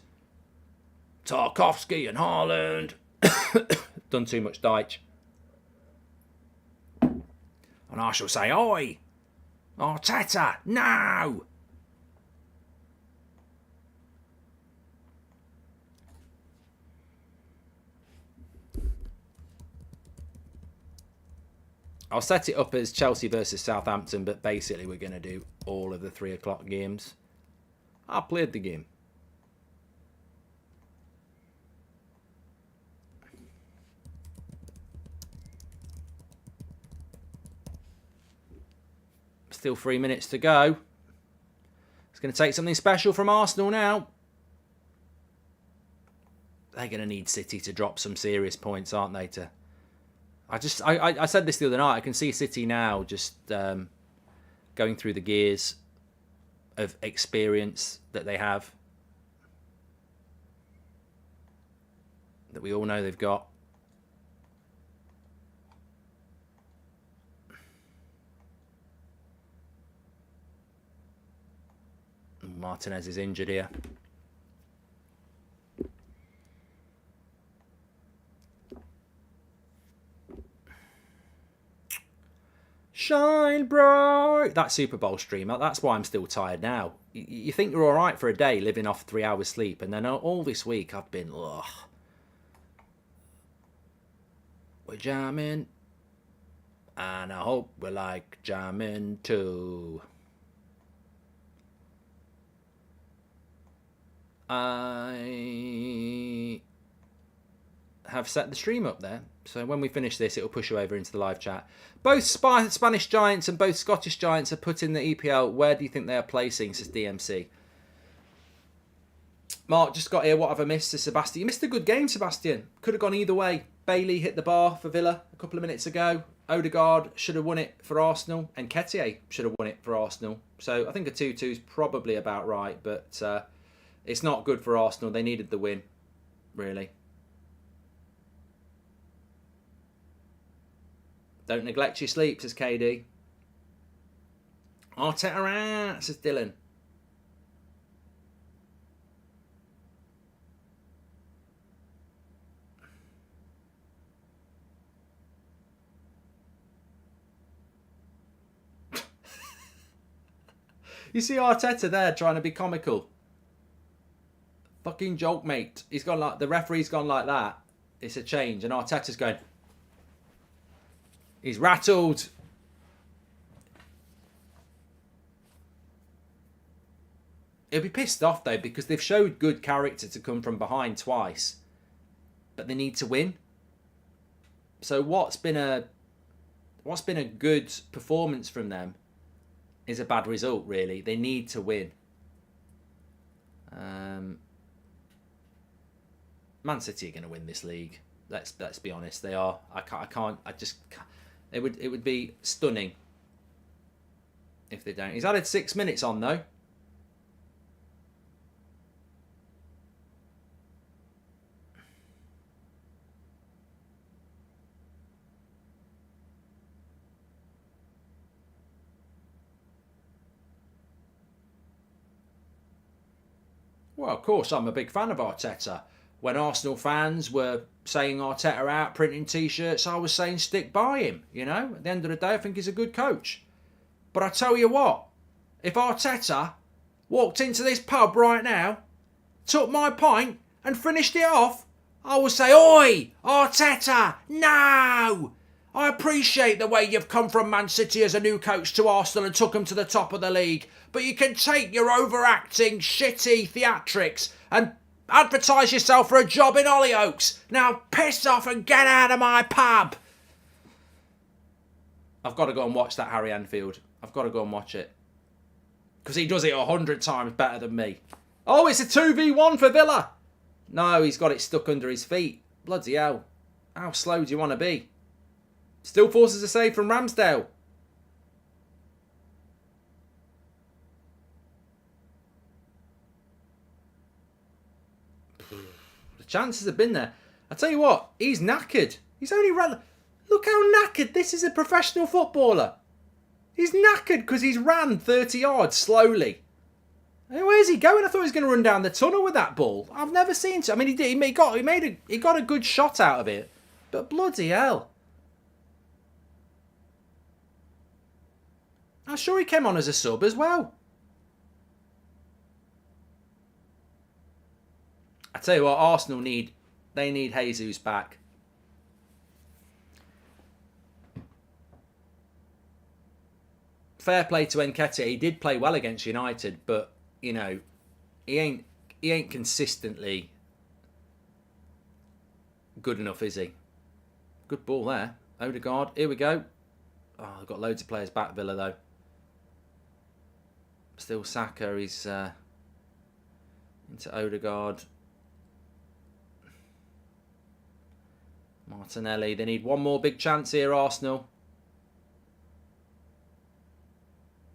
Tarkowski and Haaland. Done too much Dyche. And I shall say, "Oi, Arteta, no!" I'll set it up as Chelsea versus Southampton, but basically we're going to do all of the 3 o'clock games. I played the game. Still 3 minutes to go. It's going to take something special from Arsenal now. They're going to need City to drop some serious points, aren't they? I said this the other night. I can see City now just going through the gears of experience that they have, that we all know they've got. Martinez is injured here. Shine bright. That Super Bowl stream, that's why I'm still tired now. You think you're all right for a day living off 3 hours sleep, and then all this week I've been, ugh. We're jamming, and I hope we like jamming too. I have set the stream up there, so when we finish this it'll push you over into the live chat. Both Spanish Giants and both Scottish Giants are put in the EPL. Where do you think they are placing, says DMC. Mark, just got here. What have I missed, says Sebastian. You missed a good game, Sebastian. Could have gone either way. Bailey hit the bar for Villa a couple of minutes ago. Odegaard should have won it for Arsenal, and Nketiah should have won it for Arsenal. So I think a 2-2 is probably about right, but it's not good for Arsenal. They needed the win, really. Don't neglect your sleep, says KD. Arteta out, says Dylan. You see Arteta there trying to be comical. fucking joke, mate. He's gone like, the referee's gone like that. It's a change. And Arteta's going, he's rattled. He'll be pissed off though, because they've showed good character to come from behind twice, but they need to win. So what's been a good performance from them is a bad result, really. They need to win. Man City are going to win this league. Let's be honest. They are. I just can't. It would be stunning if they don't. He's added 6 minutes on though. Well, of course, I'm a big fan of Arteta. When Arsenal fans were saying Arteta out, printing T-shirts, I was saying stick by him. You know, at the end of the day, I think he's a good coach. But I tell you what, if Arteta walked into this pub right now, took my pint and finished it off, I would say, "Oi, Arteta, no! I appreciate the way you've come from Man City as a new coach to Arsenal and took them to the top of the league. But you can take your overacting, shitty theatrics and advertise yourself for a job in Hollyoaks. Now piss off and get out of my pub." I've got to go and watch that Harry Anfield. I've got to go and watch it. Because he does it 100 times better than me. Oh, it's a 2v1 for Villa. No, he's got it stuck under his feet. Bloody hell. How slow do you want to be? Still forces a save from Ramsdale. The chances have been there. I tell you what, he's knackered. He's only ran. Look how knackered. This is a professional footballer. He's knackered because he's ran 30 yards slowly. Where's he going? I thought he was going to run down the tunnel with that ball. I've never seen it. I mean, he did. He got a good shot out of it. But bloody hell. I'm sure he came on as a sub as well. I tell you what, Arsenal need Jesus back. Fair play to Nketiah. He did play well against United, but you know, he ain't consistently good enough, is he? Good ball there. Odegaard, here we go. Oh, they've got loads of players back, Villa, though. Still Saka, he's into Odegaard. Martinelli, they need one more big chance here, Arsenal.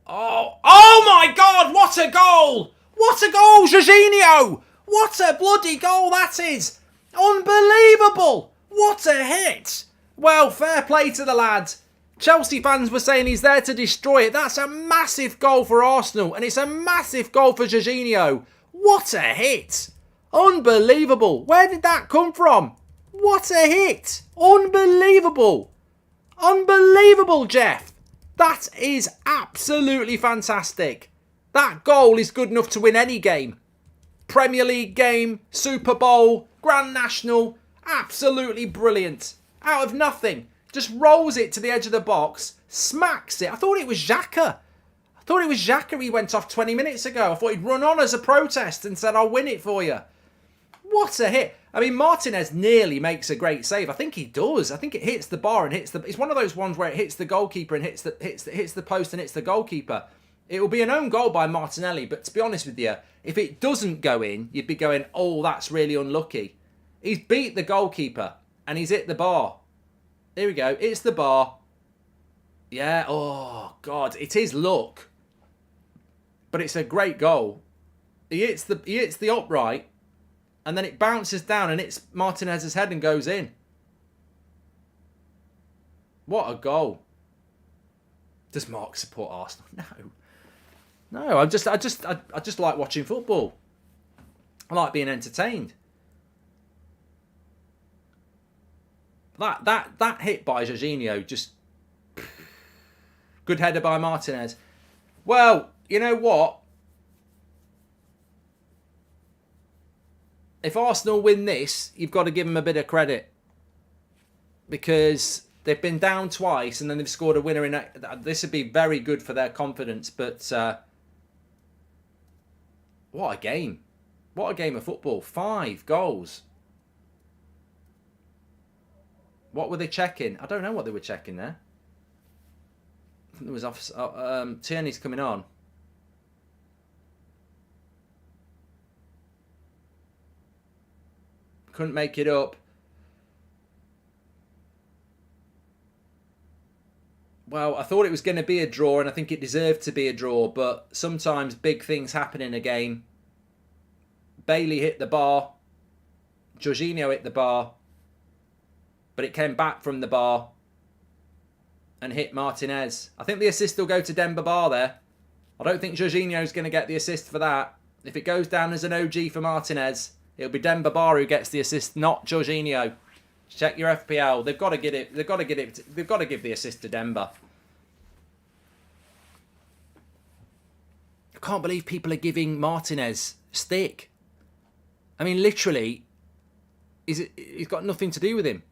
Oh my God, what a goal! What a goal, Jorginho! What a bloody goal that is! Unbelievable! What a hit! Well, fair play to the lad. Chelsea fans were saying he's there to destroy it. That's a massive goal for Arsenal, and it's a massive goal for Jorginho. What a hit! Unbelievable! Where did that come from? What a hit! Unbelievable! Unbelievable, Jeff! That is absolutely fantastic. That goal is good enough to win any game. Premier League game, Super Bowl, Grand National. Absolutely brilliant. Out of nothing. Just rolls it to the edge of the box. Smacks it. I thought it was Xhaka. He went off 20 minutes ago. I thought he'd run on as a protest and said, "I'll win it for you." What a hit. I mean, Martinez nearly makes a great save. I think he does. I think it hits the bar and hits the... It's one of those ones where it hits the goalkeeper and hits the post and hits the goalkeeper. It will be an own goal by Martinelli, but to be honest with you, if it doesn't go in, you'd be going, "Oh, that's really unlucky." He's beat the goalkeeper and he's hit the bar. Here we go. It's the bar. Yeah. Oh, God. It is luck. But it's a great goal. He hits the upright. And then it bounces down and hits Martinez's head and goes in. What a goal. Does Mark support Arsenal? No. I just like watching football. I like being entertained. That hit by Jorginho, just good header by Martinez. Well, you know what? if Arsenal win this, you've got to give them a bit of credit. Because they've been down twice and then they've scored a winner in it. This would be very good for their confidence. But what a game. What a game of football. 5 goals. What were they checking? I don't know what they were checking there. I think there was Tierney's coming on. Couldn't make it up. Well, I thought it was going to be a draw, and I think it deserved to be a draw, but sometimes big things happen in a game. Bailey hit the bar. Jorginho hit the bar. But it came back from the bar and hit Martinez. I think the assist will go to Demba Ba there. I don't think Jorginho's going to get the assist for that. If it goes down as an OG for Martinez, it'll be Demba Ba who gets the assist, not Jorginho. Check your FPL. They've got to get it. They've got to give the assist to Demba. I can't believe people are giving Martinez stick. I mean, literally, he's got nothing to do with him.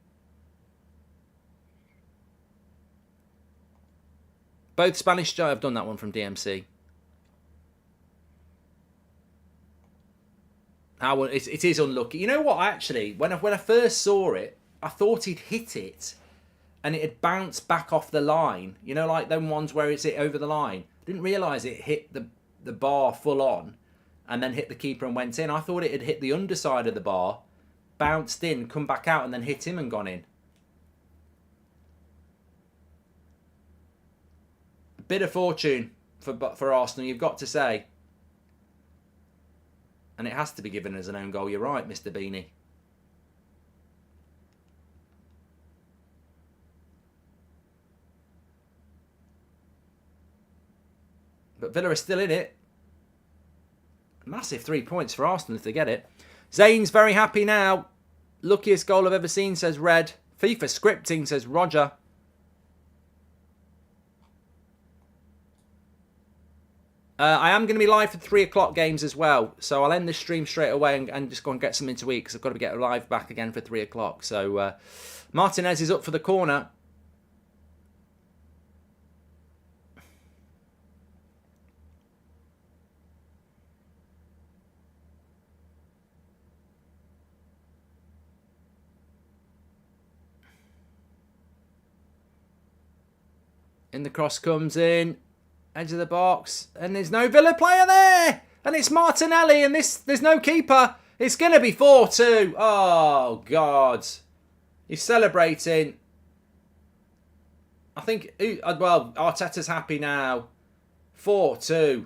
Both Spanish. I've done that one from DMC. It is unlucky. You know what? Actually, when I first saw it, I thought he'd hit it, and it had bounced back off the line. You know, like them ones where it's hit over the line. I didn't realise it hit the bar full on, and then hit the keeper and went in. I thought it had hit the underside of the bar, bounced in, come back out, and then hit him and gone in. A bit of fortune for Arsenal, you've got to say. And it has to be given as an own goal. You're right, Mr. Beanie. But Villa are still in it. Massive 3 points for Arsenal if they get it. Zane's very happy now. Luckiest goal I've ever seen, says Red. FIFA scripting, says Roger. I am going to be live for 3 o'clock games as well. So I'll end this stream straight away and just go and get something to eat because I've got to get live back again for 3 o'clock. So Martinez is up for the corner. In the cross comes in. Edge of the box. And there's no Villa player there. And it's Martinelli. And there's no keeper. It's going to be 4-2. Oh, God. He's celebrating. I think, well, Arteta's happy now. 4-2.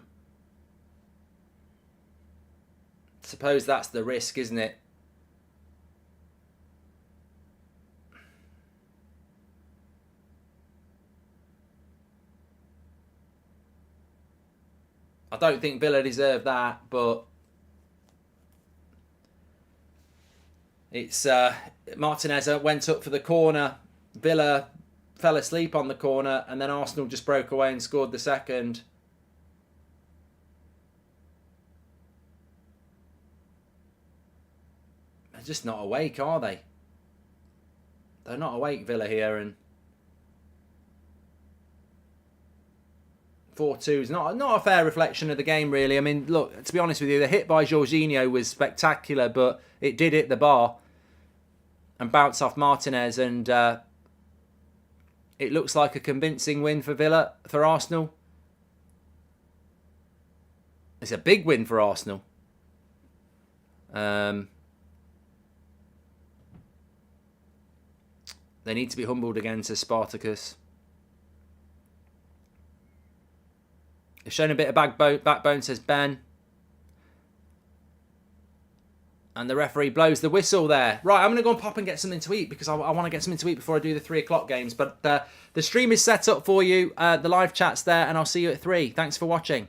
Suppose that's the risk, isn't it? I don't think Villa deserve that, but it's Martinez went up for the corner. Villa fell asleep on the corner, and then Arsenal just broke away and scored the second. They're just not awake, are they? They're not awake, Villa here, and 4-2 is not a fair reflection of the game, really. I mean, look, to be honest with you, the hit by Jorginho was spectacular, but it did hit the bar and bounce off Martinez, and it looks like a convincing win for Arsenal. It's a big win for Arsenal. They need to be humbled against Spartacus. They've shown a bit of backbone, says Ben. And the referee blows the whistle there. Right, I'm going to go and pop and get something to eat because I want to get something to eat before I do the 3 o'clock games. But the stream is set up for you. The live chat's there, and I'll see you at 3. Thanks for watching.